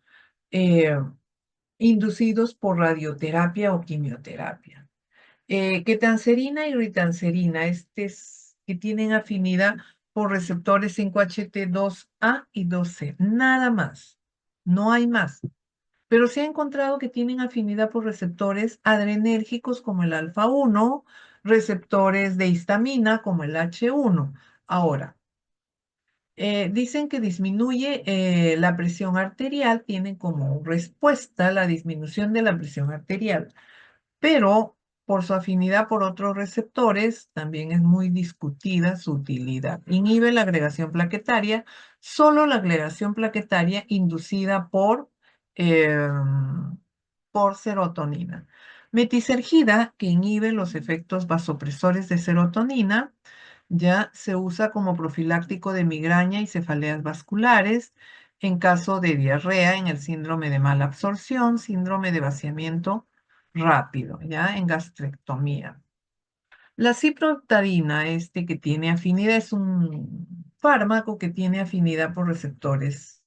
eh, inducidos por radioterapia o quimioterapia. Ketanserina y ritanserina, que tienen afinidad por receptores 5-HT2A y 2C, nada más, no hay más. Pero se ha encontrado que tienen afinidad por receptores adrenérgicos como el alfa-1, receptores de histamina como el H1. Ahora, dicen que disminuye la presión arterial, tienen como respuesta la disminución de la presión arterial, pero por su afinidad por otros receptores, también es muy discutida su utilidad. Inhibe la agregación plaquetaria, solo la agregación plaquetaria inducida eh, por serotonina. Metisergida, que inhibe los efectos vasopresores de serotonina, ya se usa como profiláctico de migraña y cefaleas vasculares, en caso de diarrea, en el síndrome de mala absorción, síndrome de vaciamiento rápido, ya en gastrectomía. La ciprofloxacina, que tiene afinidad, es un fármaco que tiene afinidad por receptores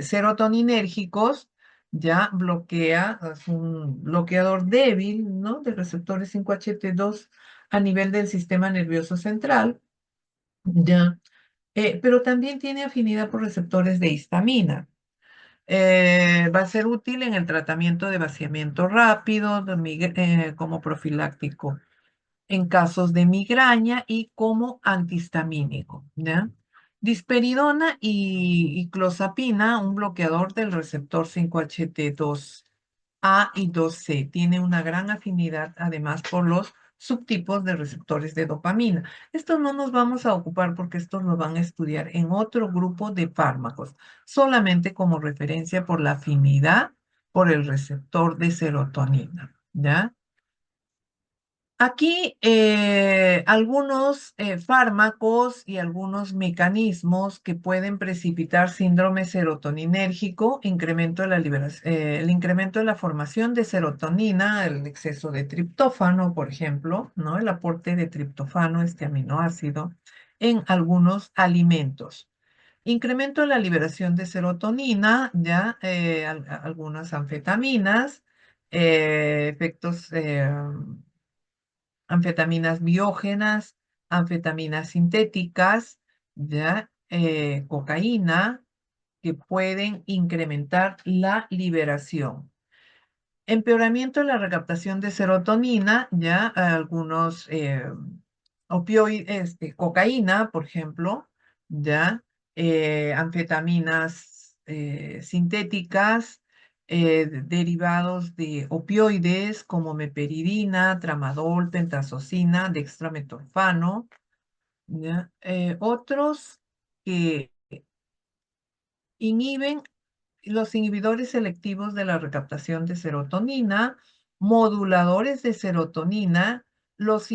serotoninérgicos, ya bloquea, es un bloqueador débil, ¿no? De receptores 5-HT2 a nivel del sistema nervioso central, ya. Pero también tiene afinidad por receptores de histamina. Va a ser útil en el tratamiento de vaciamiento rápido, como profiláctico en casos de migraña y como antihistamínico, ¿ya? Disperidona y clozapina, un bloqueador del receptor 5-HT2A y 2C. Tiene una gran afinidad, además, por los subtipos de receptores de dopamina. Esto no nos vamos a ocupar porque estos lo van a estudiar en otro grupo de fármacos, solamente como referencia por la afinidad por el receptor de serotonina, ¿ya? Aquí algunos fármacos y algunos mecanismos que pueden precipitar síndrome serotoninérgico, el incremento de la formación de serotonina, el exceso de triptófano, por ejemplo, ¿no? El aporte de triptófano, este aminoácido, en algunos alimentos. Incremento de la liberación de serotonina, ya algunas anfetaminas, efectos anfetaminas biógenas, anfetaminas sintéticas, ¿ya? Cocaína, que pueden incrementar la liberación. Empeoramiento de la recaptación de serotonina, ya algunos opioides, cocaína, por ejemplo, ya anfetaminas sintéticas, derivados de opioides como meperidina, tramadol, pentazocina, dextrametorfano, ¿ya? Otros que inhiben los inhibidores selectivos de la recaptación de serotonina, moduladores de serotonina, los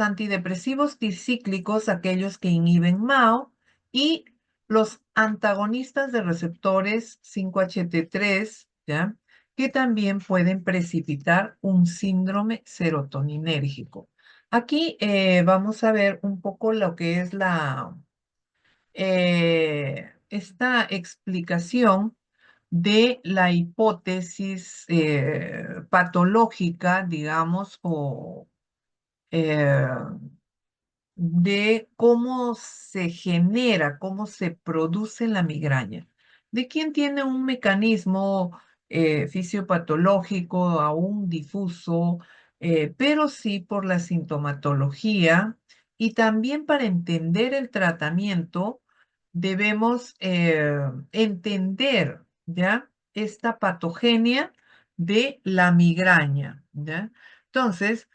antidepresivos tricíclicos, aquellos que inhiben MAO, y los antagonistas de receptores 5-HT3, ¿ya? que también pueden precipitar un síndrome serotoninérgico. Aquí vamos a ver un poco lo que es esta explicación de la hipótesis patológica, digamos, o eh, de cómo se genera, cómo se produce la migraña. De quién tiene un mecanismo fisiopatológico aún difuso, pero sí por la sintomatología y también para entender el tratamiento debemos entender, ¿ya? Esta patogenia de la migraña, ¿ya? Entonces,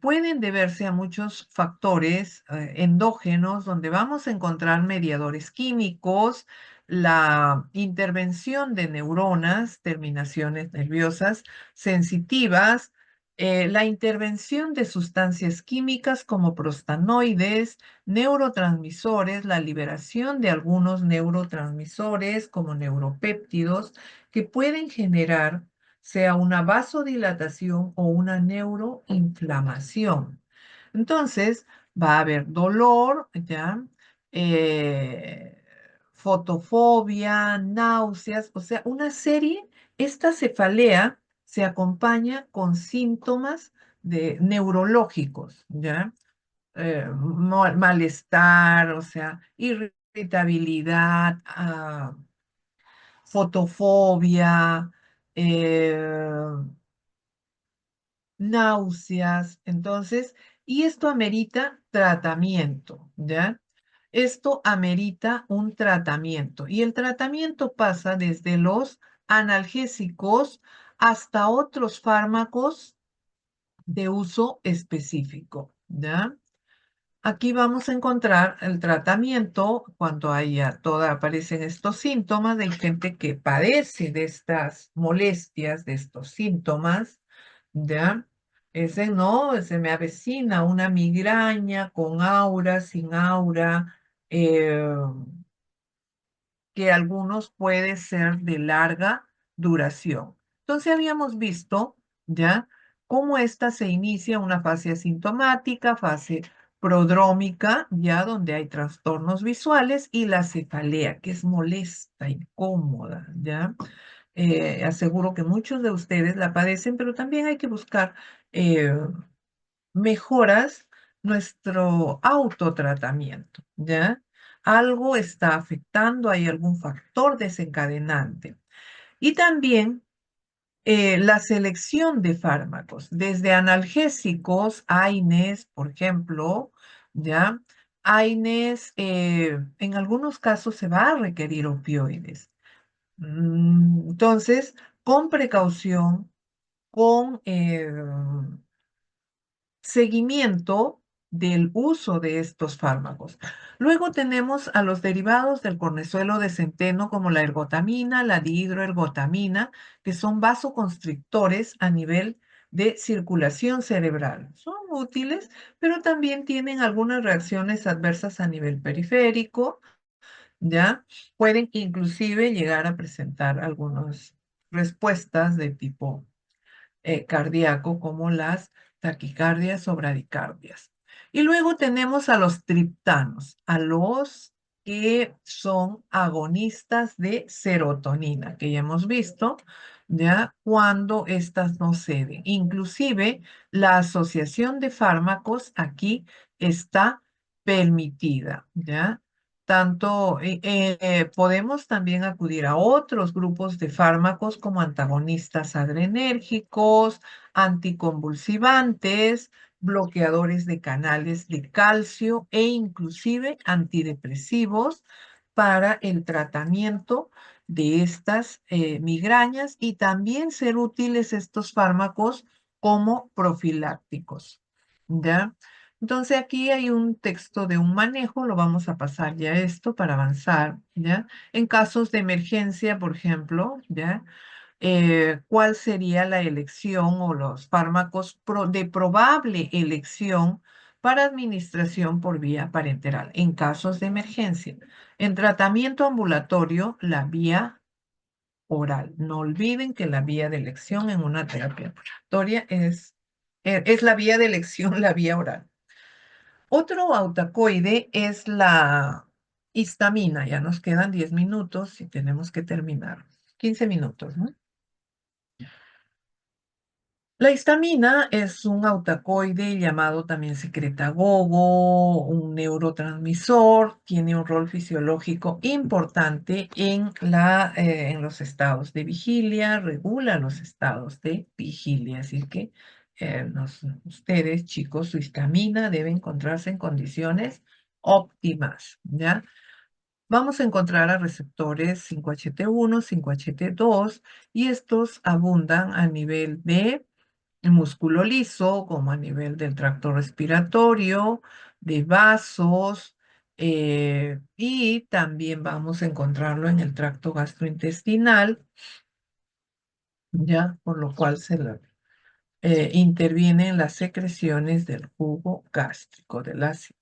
pueden deberse a muchos factores endógenos donde vamos a encontrar mediadores químicos, la intervención de neuronas, terminaciones nerviosas sensitivas, la intervención de sustancias químicas como prostanoides, neurotransmisores, la liberación de algunos neurotransmisores como neuropéptidos que pueden generar sea una vasodilatación o una neuroinflamación. Entonces, va a haber dolor, ¿ya? Fotofobia, náuseas, o sea, una serie, esta cefalea se acompaña con síntomas neurológicos, ¿ya? Malestar, o sea, irritabilidad, fotofobia, eh, náuseas, entonces, y esto amerita tratamiento, ¿ya? Esto amerita un tratamiento y el tratamiento pasa desde los analgésicos hasta otros fármacos de uso específico, ¿ya? Aquí vamos a encontrar el tratamiento cuando aparecen estos síntomas de gente que padece de estas molestias, de estos síntomas, ¿ya? Ese no, se me avecina una migraña con aura, sin aura, eh, que algunos puede ser de larga duración. Entonces habíamos visto ya cómo esta se inicia una fase asintomática, fase prodrómica, ya donde hay trastornos visuales y la cefalea, que es molesta, incómoda, ya. Aseguro que muchos de ustedes la padecen, pero también hay que buscar eh, mejoras nuestro autotratamiento, ¿ya? Algo está afectando, hay algún factor desencadenante. Y también la selección de fármacos, desde analgésicos, AINES, por ejemplo, ¿ya? AINES, en algunos casos se va a requerir opioides. Entonces, con precaución, con seguimiento del uso de estos fármacos. Luego tenemos a los derivados del cornezuelo de centeno como la ergotamina, la dihidroergotamina, que son vasoconstrictores a nivel de circulación cerebral. Son útiles, pero también tienen algunas reacciones adversas a nivel periférico, ¿ya? Pueden inclusive llegar a presentar algunas respuestas de tipo cardíaco como las taquicardias o bradicardias. Y luego tenemos a los triptanos, a los que son agonistas de serotonina, que ya hemos visto, ya cuando estas no ceden. Inclusive la asociación de fármacos aquí está permitida, ¿ya? Tanto podemos también acudir a otros grupos de fármacos como antagonistas adrenérgicos, anticonvulsivantes, bloqueadores de canales de calcio e inclusive antidepresivos para el tratamiento de estas migrañas y también ser útiles estos fármacos como profilácticos. ¿Ya? Entonces aquí hay un texto de un manejo, lo vamos a pasar ya esto para avanzar, ¿ya? En casos de emergencia, por ejemplo, ¿ya? ¿Cuál sería la elección o los fármacos de probable elección para administración por vía parenteral en casos de emergencia? En tratamiento ambulatorio, la vía oral. No olviden que la vía de elección en una terapia ambulatoria es la vía de elección, la vía oral. Otro autacoide es la histamina. Ya nos quedan 10 minutos y tenemos que terminar. 15 minutos, ¿no? La histamina es un autacoide llamado también secretagogo, un neurotransmisor, tiene un rol fisiológico importante en los estados de vigilia, regula los estados de vigilia, así que ustedes, chicos, su histamina debe encontrarse en condiciones óptimas, ¿ya? Vamos a encontrar a receptores 5HT1, 5HT2 y estos abundan a nivel de el músculo liso, como a nivel del tracto respiratorio, de vasos, y también vamos a encontrarlo en el tracto gastrointestinal, ya, por lo cual interviene en las secreciones del jugo gástrico, del ácido.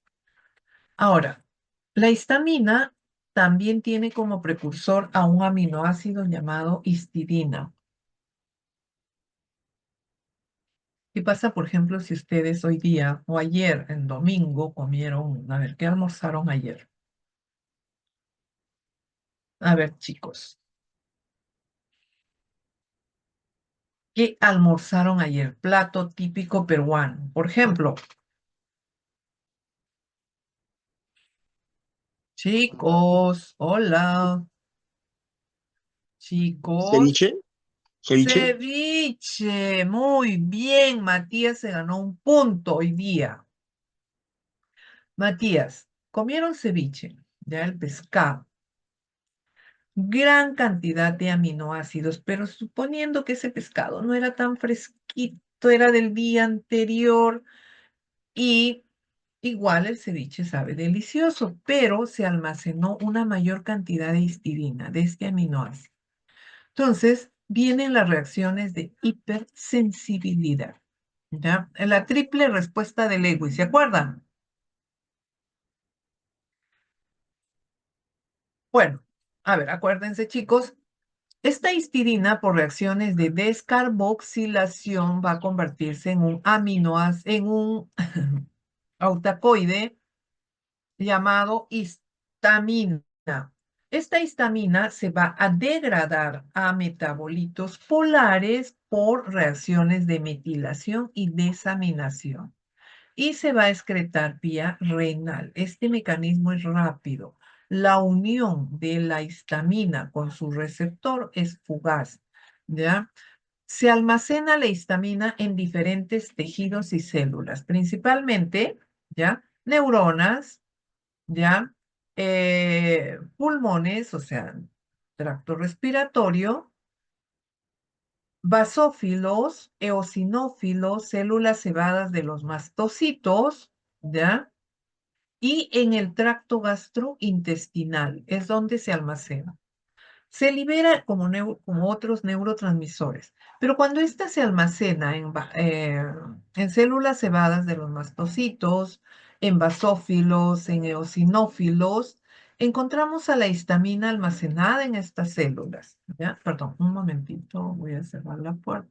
Ahora, la histamina también tiene como precursor a un aminoácido llamado histidina. ¿Qué pasa, por ejemplo, si ustedes hoy día o ayer, en domingo, comieron, a ver, ¿qué almorzaron ayer? A ver, chicos, ¿qué almorzaron ayer? Plato típico peruano. Por ejemplo, chicos, hola, chicos. Ceviche, ceviche, Ceviche, muy bien, Matías se ganó un punto hoy día. Matías, comieron ceviche, ya el pescado. Gran cantidad de aminoácidos, pero suponiendo que ese pescado no era tan fresquito, era del día anterior y igual el ceviche sabe delicioso, pero se almacenó una mayor cantidad de histidina, de este aminoácido. Entonces, vienen las reacciones de hipersensibilidad, ¿ya? La triple respuesta de Lewis, ¿se acuerdan? Bueno, a ver, acuérdense, chicos. Esta histidina, por reacciones de descarboxilación, va a convertirse en un en un autacoide llamado histamina. Esta histamina se va a degradar a metabolitos polares por reacciones de metilación y desaminación y se va a excretar vía renal. Este mecanismo es rápido. La unión de la histamina con su receptor es fugaz, ¿ya? Se almacena la histamina en diferentes tejidos y células, principalmente, ¿ya? Neuronas, ¿ya? Pulmones, o sea, tracto respiratorio, basófilos, eosinófilos, células cebadas de los mastocitos, ¿ya? Y en el tracto gastrointestinal es donde se almacena. Se libera como otros neurotransmisores, pero cuando ésta se almacena en células cebadas de los mastocitos, en basófilos, en eosinófilos, encontramos a la histamina almacenada en estas células. ¿Ya? Perdón, un momentito, voy a cerrar la puerta.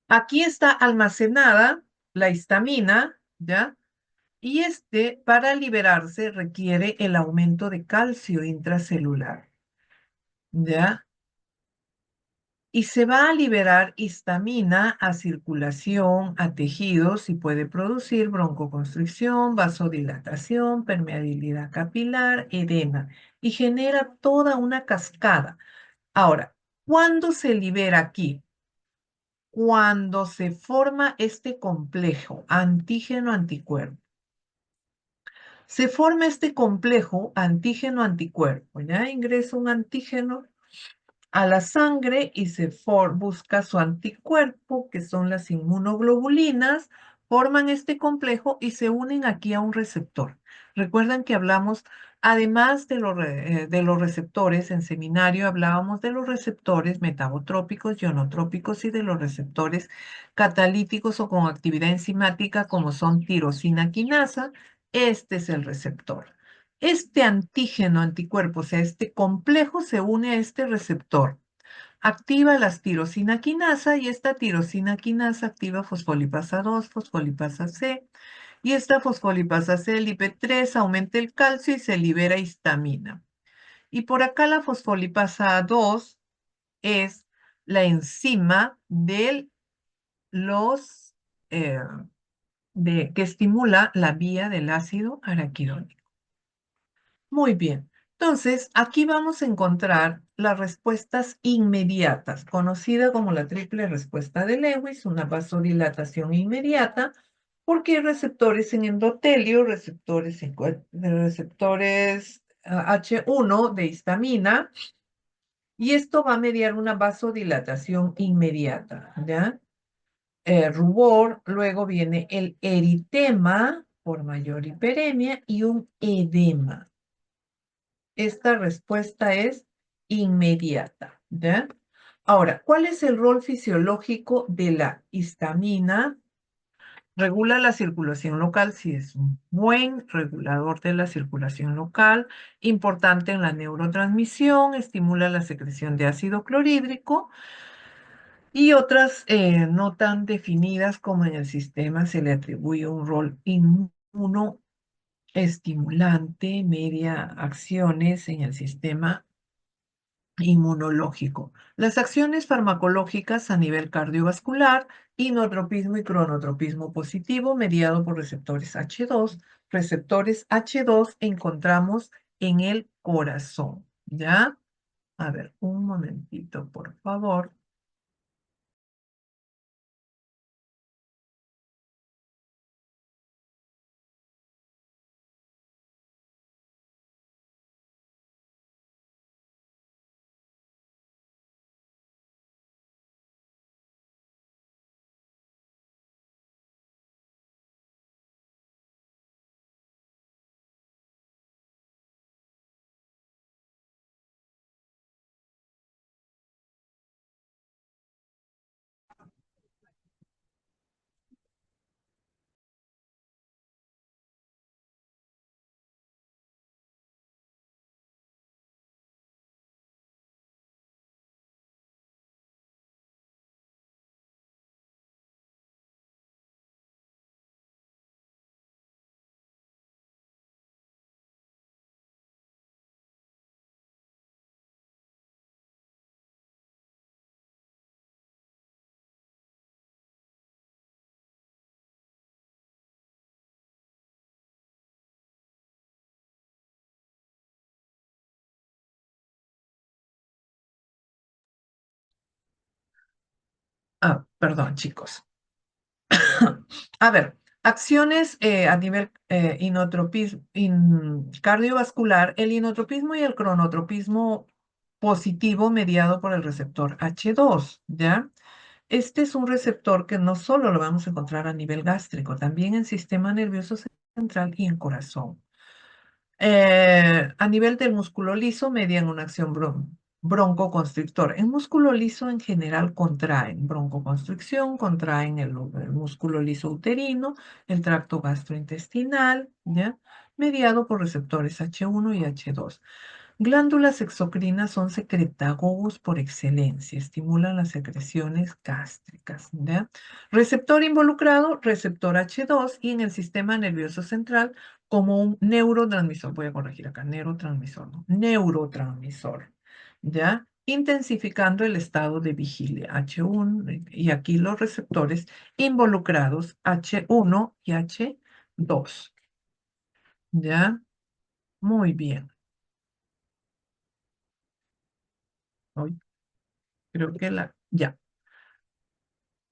Aquí está almacenada la histamina, ¿ya? Y para liberarse, requiere el aumento de calcio intracelular, ¿ya? Y se va a liberar histamina a circulación, a tejidos y puede producir broncoconstricción, vasodilatación, permeabilidad capilar, edema y genera toda una cascada. Ahora, ¿cuándo se libera aquí? Cuando se forma este complejo antígeno-anticuerpo. Se forma este complejo antígeno-anticuerpo. Ya ingresa un antígeno a la sangre y busca su anticuerpo, que son las inmunoglobulinas, forman este complejo y se unen aquí a un receptor. Recuerdan que hablamos Además de los receptores, en seminario hablábamos de los receptores metabotrópicos, ionotrópicos y de los receptores catalíticos o con actividad enzimática como son tirosina quinasa. Este es el receptor. Este antígeno anticuerpo, o sea, este complejo se une a este receptor. Activa las tirosina quinasa y esta tirosina quinasa activa fosfolipasa 2, fosfolipasa C. Y esta fosfolipasa C, el IP3, aumenta el calcio y se libera histamina. Y por acá la fosfolipasa 2 es la enzima de los, eh, que estimula la vía del ácido araquidónico. Muy bien. Entonces, aquí vamos a encontrar las respuestas inmediatas, conocida como la triple respuesta de Lewis, una vasodilatación inmediata, porque hay receptores en endotelio, receptores H1 de histamina, y esto va a mediar una vasodilatación inmediata, ¿ya? Rubor, luego viene el eritema por mayor hiperemia y un edema. Esta respuesta es inmediata, ¿ya? Ahora, ¿cuál es el rol fisiológico de la histamina? Regula la circulación local, si es un buen regulador de la circulación local, importante en la neurotransmisión, estimula la secreción de ácido clorhídrico y otras no tan definidas como en el sistema se le atribuye un rol inmunoestimulante, media acciones en el sistema inmunológico. Las acciones farmacológicas a nivel cardiovascular, inotropismo y cronotropismo positivo mediado por receptores H2. Receptores H2 encontramos en el corazón, ¿ya? A ver, un momentito, por favor. Ah, perdón, chicos. A ver, acciones a nivel cardiovascular, el inotropismo y el cronotropismo positivo mediado por el receptor H2, ¿ya? Este es un receptor que no solo lo vamos a encontrar a nivel gástrico, también en sistema nervioso central y en corazón. A nivel del músculo liso, median una acción broncoconstrictor. El músculo liso en general contraen broncoconstricción, contraen el músculo liso uterino, el tracto gastrointestinal, ¿ya? Mediado por receptores H1 y H2. Glándulas exocrinas son secretagogos por excelencia, estimulan las secreciones gástricas, ¿ya? Receptor involucrado, receptor H2 y en el sistema nervioso central como un neurotransmisor. Voy a corregir acá, neurotransmisor, no, neurotransmisor, ¿ya? Intensificando el estado de vigilia H1 y aquí los receptores involucrados H1 y H2, ¿ya? Muy bien. Hoy creo que ya.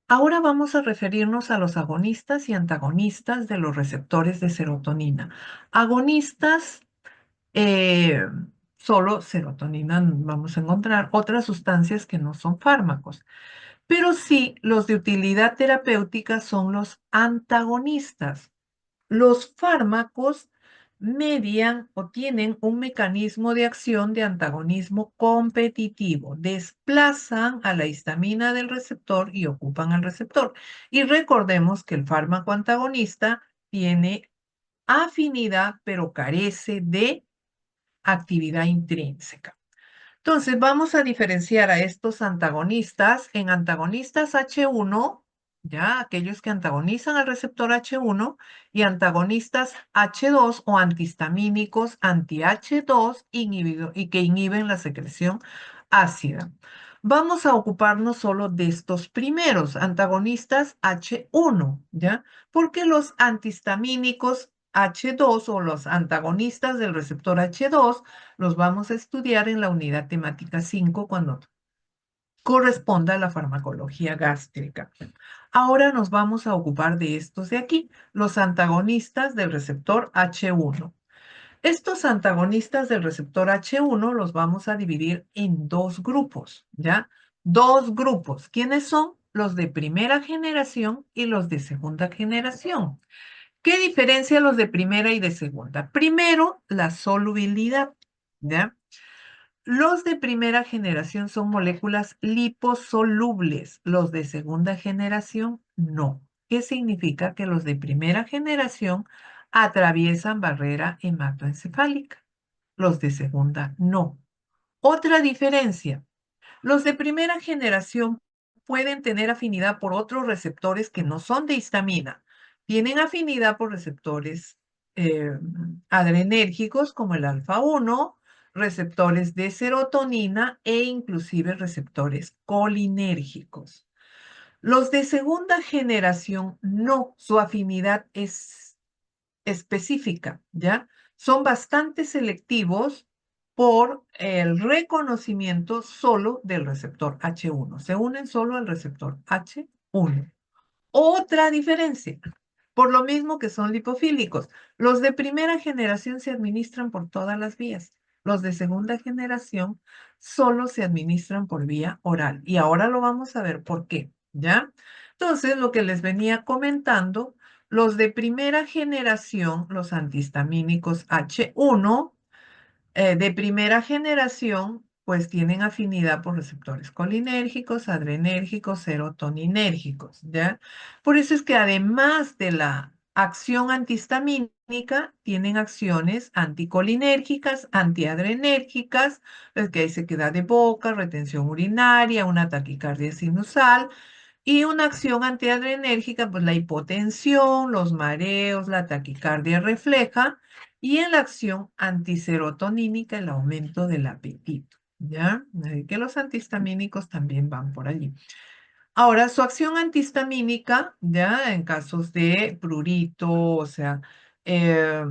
Ahora vamos a referirnos a los agonistas y antagonistas de los receptores de serotonina. Agonistas, eh, solo serotonina, vamos a encontrar otras sustancias que no son fármacos, pero sí los de utilidad terapéutica son los antagonistas. Los fármacos median o tienen un mecanismo de acción de antagonismo competitivo. Desplazan a la histamina del receptor y ocupan el receptor. Y recordemos que el fármaco antagonista tiene afinidad, pero carece de actividad intrínseca. Entonces, vamos a diferenciar a estos antagonistas en antagonistas H1, ya aquellos que antagonizan al receptor H1, y antagonistas H2 o antihistamínicos anti-H2 y que inhiben la secreción ácida. Vamos a ocuparnos solo de estos primeros, antagonistas H1, ¿ya? Porque los antihistamínicos H2 o los antagonistas del receptor H2 los vamos a estudiar en la unidad temática 5 cuando corresponda a la farmacología gástrica. Ahora nos vamos a ocupar de estos de aquí, los antagonistas del receptor H1. Estos antagonistas del receptor H1 los vamos a dividir en dos grupos, ¿ya? Dos grupos. ¿Quiénes son? Los de primera generación y los de segunda generación. ¿Qué diferencia los de primera y de segunda? Primero, la solubilidad, ¿ya? Los de primera generación son moléculas liposolubles, los de segunda generación no. ¿Qué significa? Que los de primera generación atraviesan barrera hematoencefálica, los de segunda no. Otra diferencia, los de primera generación pueden tener afinidad por otros receptores que no son de histamina. Tienen afinidad por receptores eh, adrenérgicos como el alfa-1, receptores de serotonina e inclusive receptores colinérgicos. Los de segunda generación no, su afinidad es específica, ¿ya? Son bastante selectivos por el reconocimiento solo del receptor H1. Se unen solo al receptor H1. Otra diferencia, por lo mismo que son lipofílicos. Los de primera generación se administran por todas las vías. Los de segunda generación solo se administran por vía oral. Y ahora lo vamos a ver por qué, ¿ya? Entonces, lo que les venía comentando, los de primera generación, los antihistamínicos H1, de primera generación, pues tienen afinidad por receptores colinérgicos, adrenérgicos, serotoninérgicos, ¿ya? Por eso es que además de la acción antihistamínica, tienen acciones anticolinérgicas, antiadrenérgicas, es que hay sequedad de boca, retención urinaria, una taquicardia sinusal, y una acción antiadrenérgica, pues la hipotensión, los mareos, la taquicardia refleja, y en la acción antiserotonínica, el aumento del apetito, ¿ya? Así que los antihistamínicos también van por allí. Ahora, su acción antihistamínica, ¿ya? En casos de prurito, o sea, eh,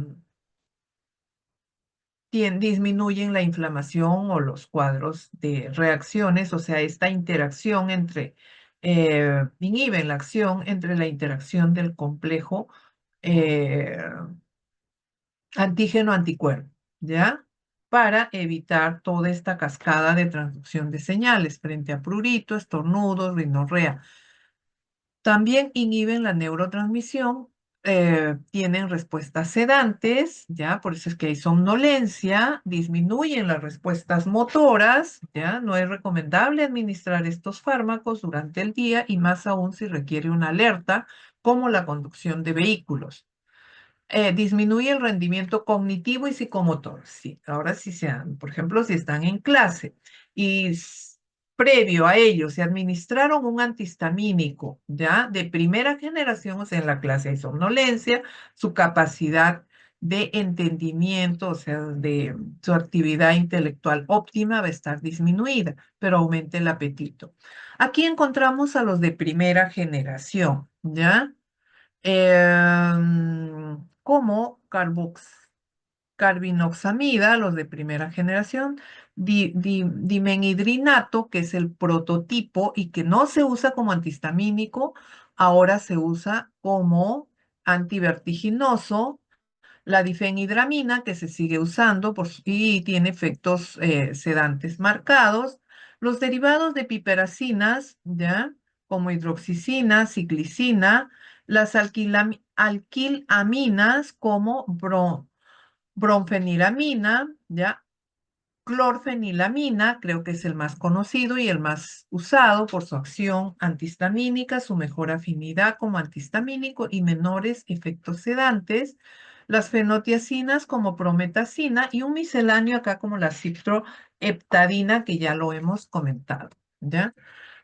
disminuyen la inflamación o los cuadros de reacciones, o sea, esta interacción entre, inhiben la acción entre la interacción del complejo eh, antígeno-anticuerpo, ¿ya? Para evitar toda esta cascada de transducción de señales frente a prurito, estornudos, rinorrea. También inhiben la neurotransmisión, tienen respuestas sedantes, ¿ya? Por eso es que hay somnolencia, disminuyen las respuestas motoras, ¿ya? No es recomendable administrar estos fármacos durante el día y más aún si requiere una alerta, como la conducción de vehículos. Disminuye el rendimiento cognitivo y psicomotor. Sí, ahora sí sean, por ejemplo, si están en clase y previo a ello se administraron un antihistamínico, ¿ya? De primera generación, o sea, en la clase hay somnolencia, su capacidad de entendimiento, o sea, de su actividad intelectual óptima va a estar disminuida, pero aumenta el apetito. Aquí encontramos a los de primera generación, ¿ya? Como carbinoxamida, los de primera generación, dimenhidrinato, que es el prototipo y que no se usa como antihistamínico, ahora se usa como antivertiginoso, la difenhidramina, que se sigue usando y tiene efectos sedantes marcados, los derivados de piperacinas, ¿ya? Como hidroxicina, ciclicina, las alquilaminas como bromfeniramina, ¿ya? Clorfenilamina, creo que es el más conocido y el más usado por su acción antihistamínica, su mejor afinidad como antihistamínico y menores efectos sedantes. Las fenotiacinas como prometacina y un misceláneo acá como la ciproheptadina, que ya lo hemos comentado, ¿ya?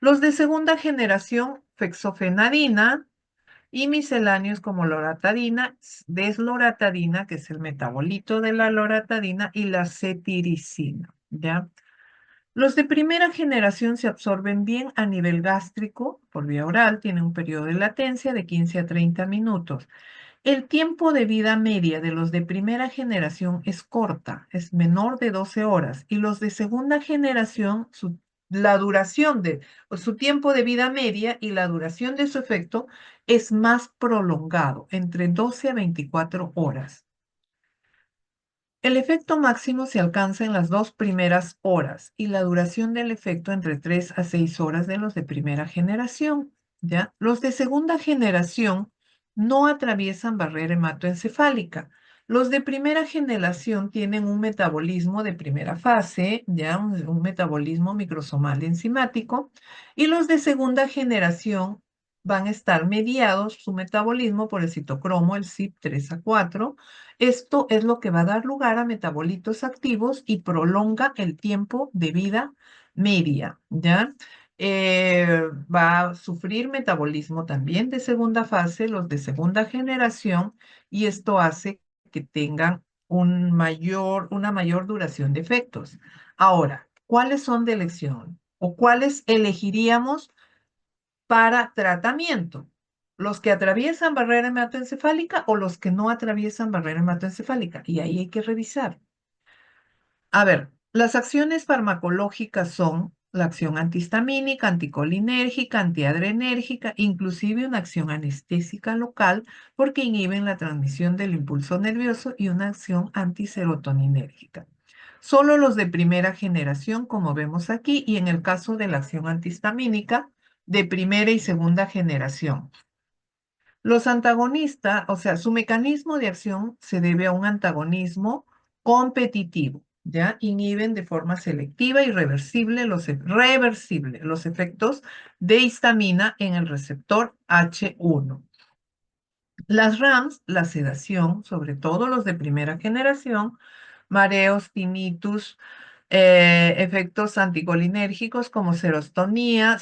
Los de segunda generación, fexofenadina, y misceláneos como loratadina, desloratadina, que es el metabolito de la loratadina, y la cetiricina, ¿ya? Los de primera generación se absorben bien a nivel gástrico por vía oral, tienen un periodo de latencia de 15 a 30 minutos. El tiempo de vida media de los de primera generación es corta, es menor de 12 horas, y los de segunda generación, la duración de o su tiempo de vida media y la duración de su efecto es más prolongado, entre 12 a 24 horas. El efecto máximo se alcanza en las 2 primeras horas y la duración del efecto entre 3 a 6 horas de los de primera generación, ¿ya? Los de segunda generación no atraviesan barrera hematoencefálica. Los de primera generación tienen un metabolismo de primera fase, ¿ya? Un metabolismo microsomal enzimático, y los de segunda generación van a estar mediados su metabolismo por el citocromo, el CYP3A4. Esto es lo que va a dar lugar a metabolitos activos y prolonga el tiempo de vida media, ¿ya? Va a sufrir metabolismo también de segunda fase, los de segunda generación, y esto hace que tengan una mayor duración de efectos. Ahora, ¿cuáles son de elección? ¿O cuáles elegiríamos para tratamiento? ¿Los que atraviesan barrera hematoencefálica o los que no atraviesan barrera hematoencefálica? Y ahí hay que revisar. A ver, las acciones farmacológicas son la acción antihistamínica, anticolinérgica, antiadrenérgica, inclusive una acción anestésica local porque inhiben la transmisión del impulso nervioso y una acción antiserotoninérgica. Solo los de primera generación, como vemos aquí, y en el caso de la acción antihistamínica, de primera y segunda generación. Los antagonistas, o sea, su mecanismo de acción se debe a un antagonismo competitivo, ¿ya? Inhiben de forma selectiva y reversible los efectos de histamina en el receptor H1. Las RAMs, la sedación, sobre todo los de primera generación, mareos, tinnitus, efectos anticolinérgicos como serostomía,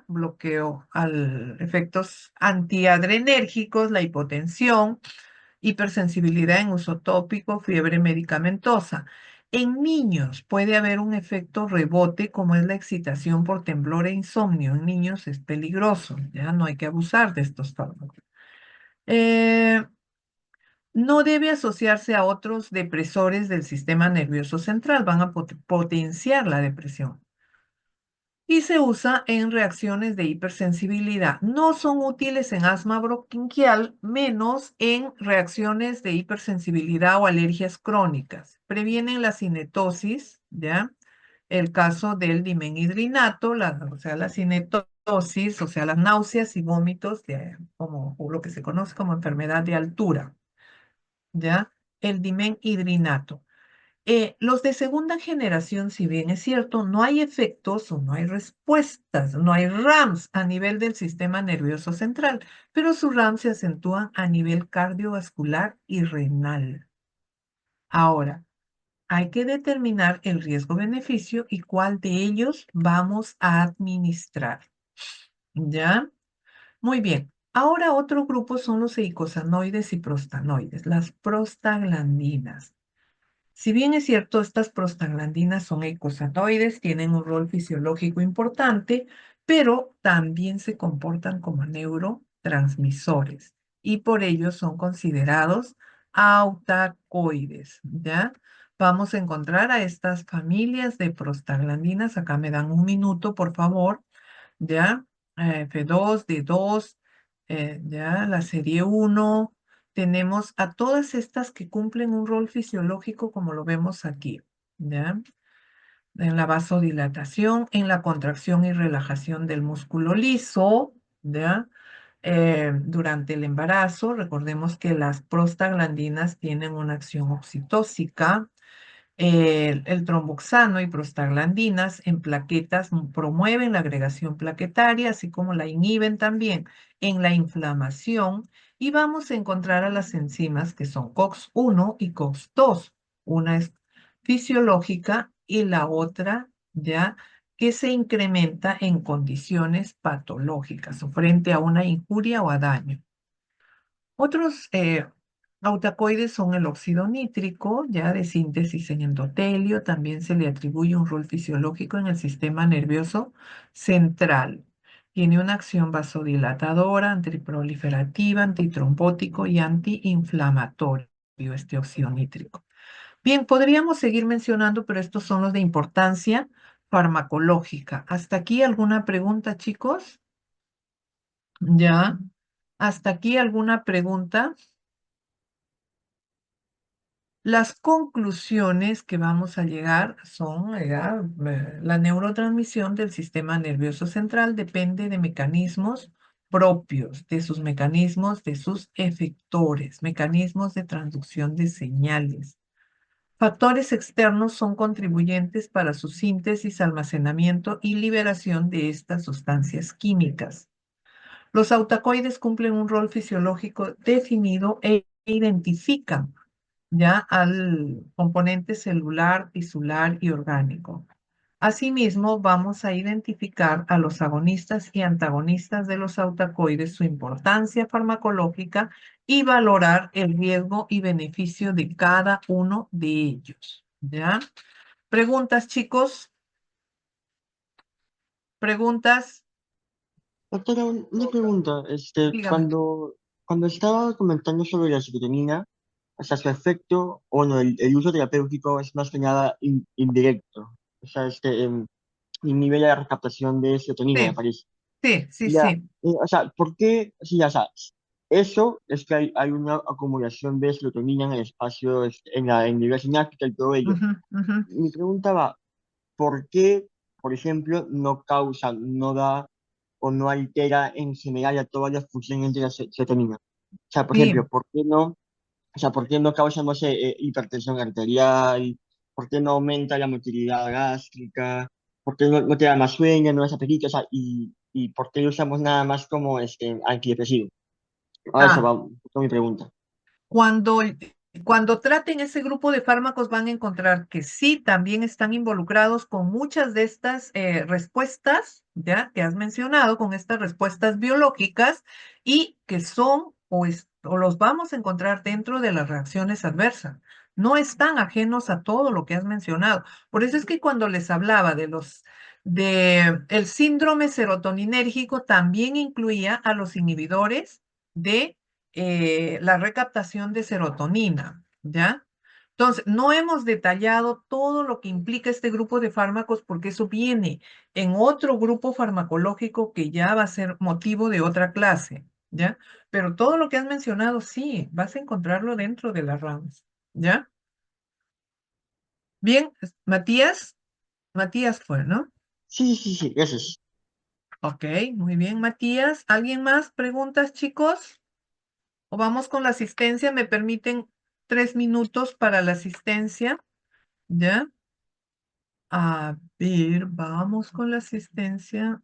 bloqueo efectos antiadrenérgicos, la hipotensión, hipersensibilidad en uso tópico, fiebre medicamentosa. En niños puede haber un efecto rebote como es la excitación por temblor e insomnio. En niños es peligroso, ya no hay que abusar de estos fármacos. Eh, no debe asociarse a otros depresores del sistema nervioso central, van a potenciar la depresión. Y se usa en reacciones de hipersensibilidad. No son útiles en asma bronquial, menos en reacciones de hipersensibilidad o alergias crónicas. Previenen la cinetosis, ¿ya? El caso del dimenhidrinato, o sea, la cinetosis, o sea, las náuseas y vómitos, como o lo que se conoce como enfermedad de altura. ¿Ya? El dimenhidrinato. Los de segunda generación, si bien es cierto, no hay efectos o no hay respuestas, no hay RAMs a nivel del sistema nervioso central, pero sus RAMs se acentúan a nivel cardiovascular y renal. Ahora, hay que determinar el riesgo-beneficio y cuál de ellos vamos a administrar. ¿Ya? Muy bien. Ahora otro grupo son los eicosanoides y prostanoides, las prostaglandinas. Si bien es cierto, estas prostaglandinas son eicosanoides, tienen un rol fisiológico importante, pero también se comportan como neurotransmisores y por ello son considerados autacoides, ¿ya? Vamos a encontrar a estas familias de prostaglandinas. Acá me dan un minuto, por favor, ¿ya? F2, D2, ya la serie 1. Tenemos a todas estas que cumplen un rol fisiológico como lo vemos aquí, ¿ya? En la vasodilatación, en la contracción y relajación del músculo liso, ¿ya? durante el embarazo. Recordemos que las prostaglandinas tienen una acción oxitóxica. El tromboxano y prostaglandinas en plaquetas promueven la agregación plaquetaria, así como la inhiben también en la inflamación. Y vamos a encontrar a las enzimas que son COX-1 y COX-2. Una es fisiológica y la otra ya que se incrementa en condiciones patológicas o frente a una injuria o a daño. Otros autacoides son el óxido nítrico, ya de síntesis en endotelio. También se le atribuye un rol fisiológico en el sistema nervioso central. Tiene una acción vasodilatadora, antiproliferativa, antitrombótico y antiinflamatorio, este óxido nítrico. Bien, podríamos seguir mencionando, pero estos son los de importancia farmacológica. ¿Hasta aquí alguna pregunta, chicos? ¿Ya? ¿Hasta aquí alguna pregunta? Las conclusiones que vamos a llegar son, la neurotransmisión del sistema nervioso central depende de mecanismos propios, de sus mecanismos, de sus efectores, mecanismos de transducción de señales. Factores externos son contribuyentes para su síntesis, almacenamiento y liberación de estas sustancias químicas. Los autacoides cumplen un rol fisiológico definido e identifican ya al componente celular, tisular y orgánico. Asimismo, vamos a identificar a los agonistas y antagonistas de los autacoides, su importancia farmacológica y valorar el riesgo y beneficio de cada uno de ellos. ¿Ya? ¿Preguntas, chicos? ¿Preguntas? Doctora, una pregunta. Dígame. Cuando estaba comentando sobre la serotonina, o sea, su efecto, o no, el uso terapéutico es más que nada indirecto. O sea, inhibe la recaptación de serotonina, me Sí, parece. sí, sí, Ya, sí. o sea, ¿por qué? Sí, ya sabes. Eso es que hay una acumulación de serotonina en el espacio, en nivel sináptica y todo ello. Ujú, ujú. Mi pregunta va, ¿por qué, por ejemplo, no causa, no da o no altera en general a todas las funciones de la serotonina? O sea, por ejemplo, Sí. ¿por qué no, o sea, por qué no causa, no sé, hipertensión arterial? ¿Por qué no aumenta la motilidad gástrica? ¿Por qué no te da más sueño, no das apetito? O sea, y ¿por qué lo usamos nada más como antidepresivo? A eso Ah, va con mi pregunta. Cuando, cuando traten ese grupo de fármacos van a encontrar que sí, también están involucrados con muchas de estas respuestas, ya que has mencionado, con estas respuestas biológicas y que son o los vamos a encontrar dentro de las reacciones adversas. No están ajenos a todo lo que has mencionado. Por eso es que cuando les hablaba de el síndrome serotoninérgico también incluía a los inhibidores de la recaptación de serotonina, ¿ya? Entonces, no hemos detallado todo lo que implica este grupo de fármacos porque eso viene en otro grupo farmacológico que ya va a ser motivo de otra clase, ¿ya? Pero todo lo que has mencionado, sí, vas a encontrarlo dentro de las RAMs, ¿ya? Bien, Matías, Matías fue, ¿no? Sí, sí, sí, gracias. Ok, muy bien, Matías. ¿Alguien más? ¿Preguntas, chicos? O vamos con la asistencia, me permiten 3 minutos para la asistencia, ¿ya? A ver, vamos con la asistencia.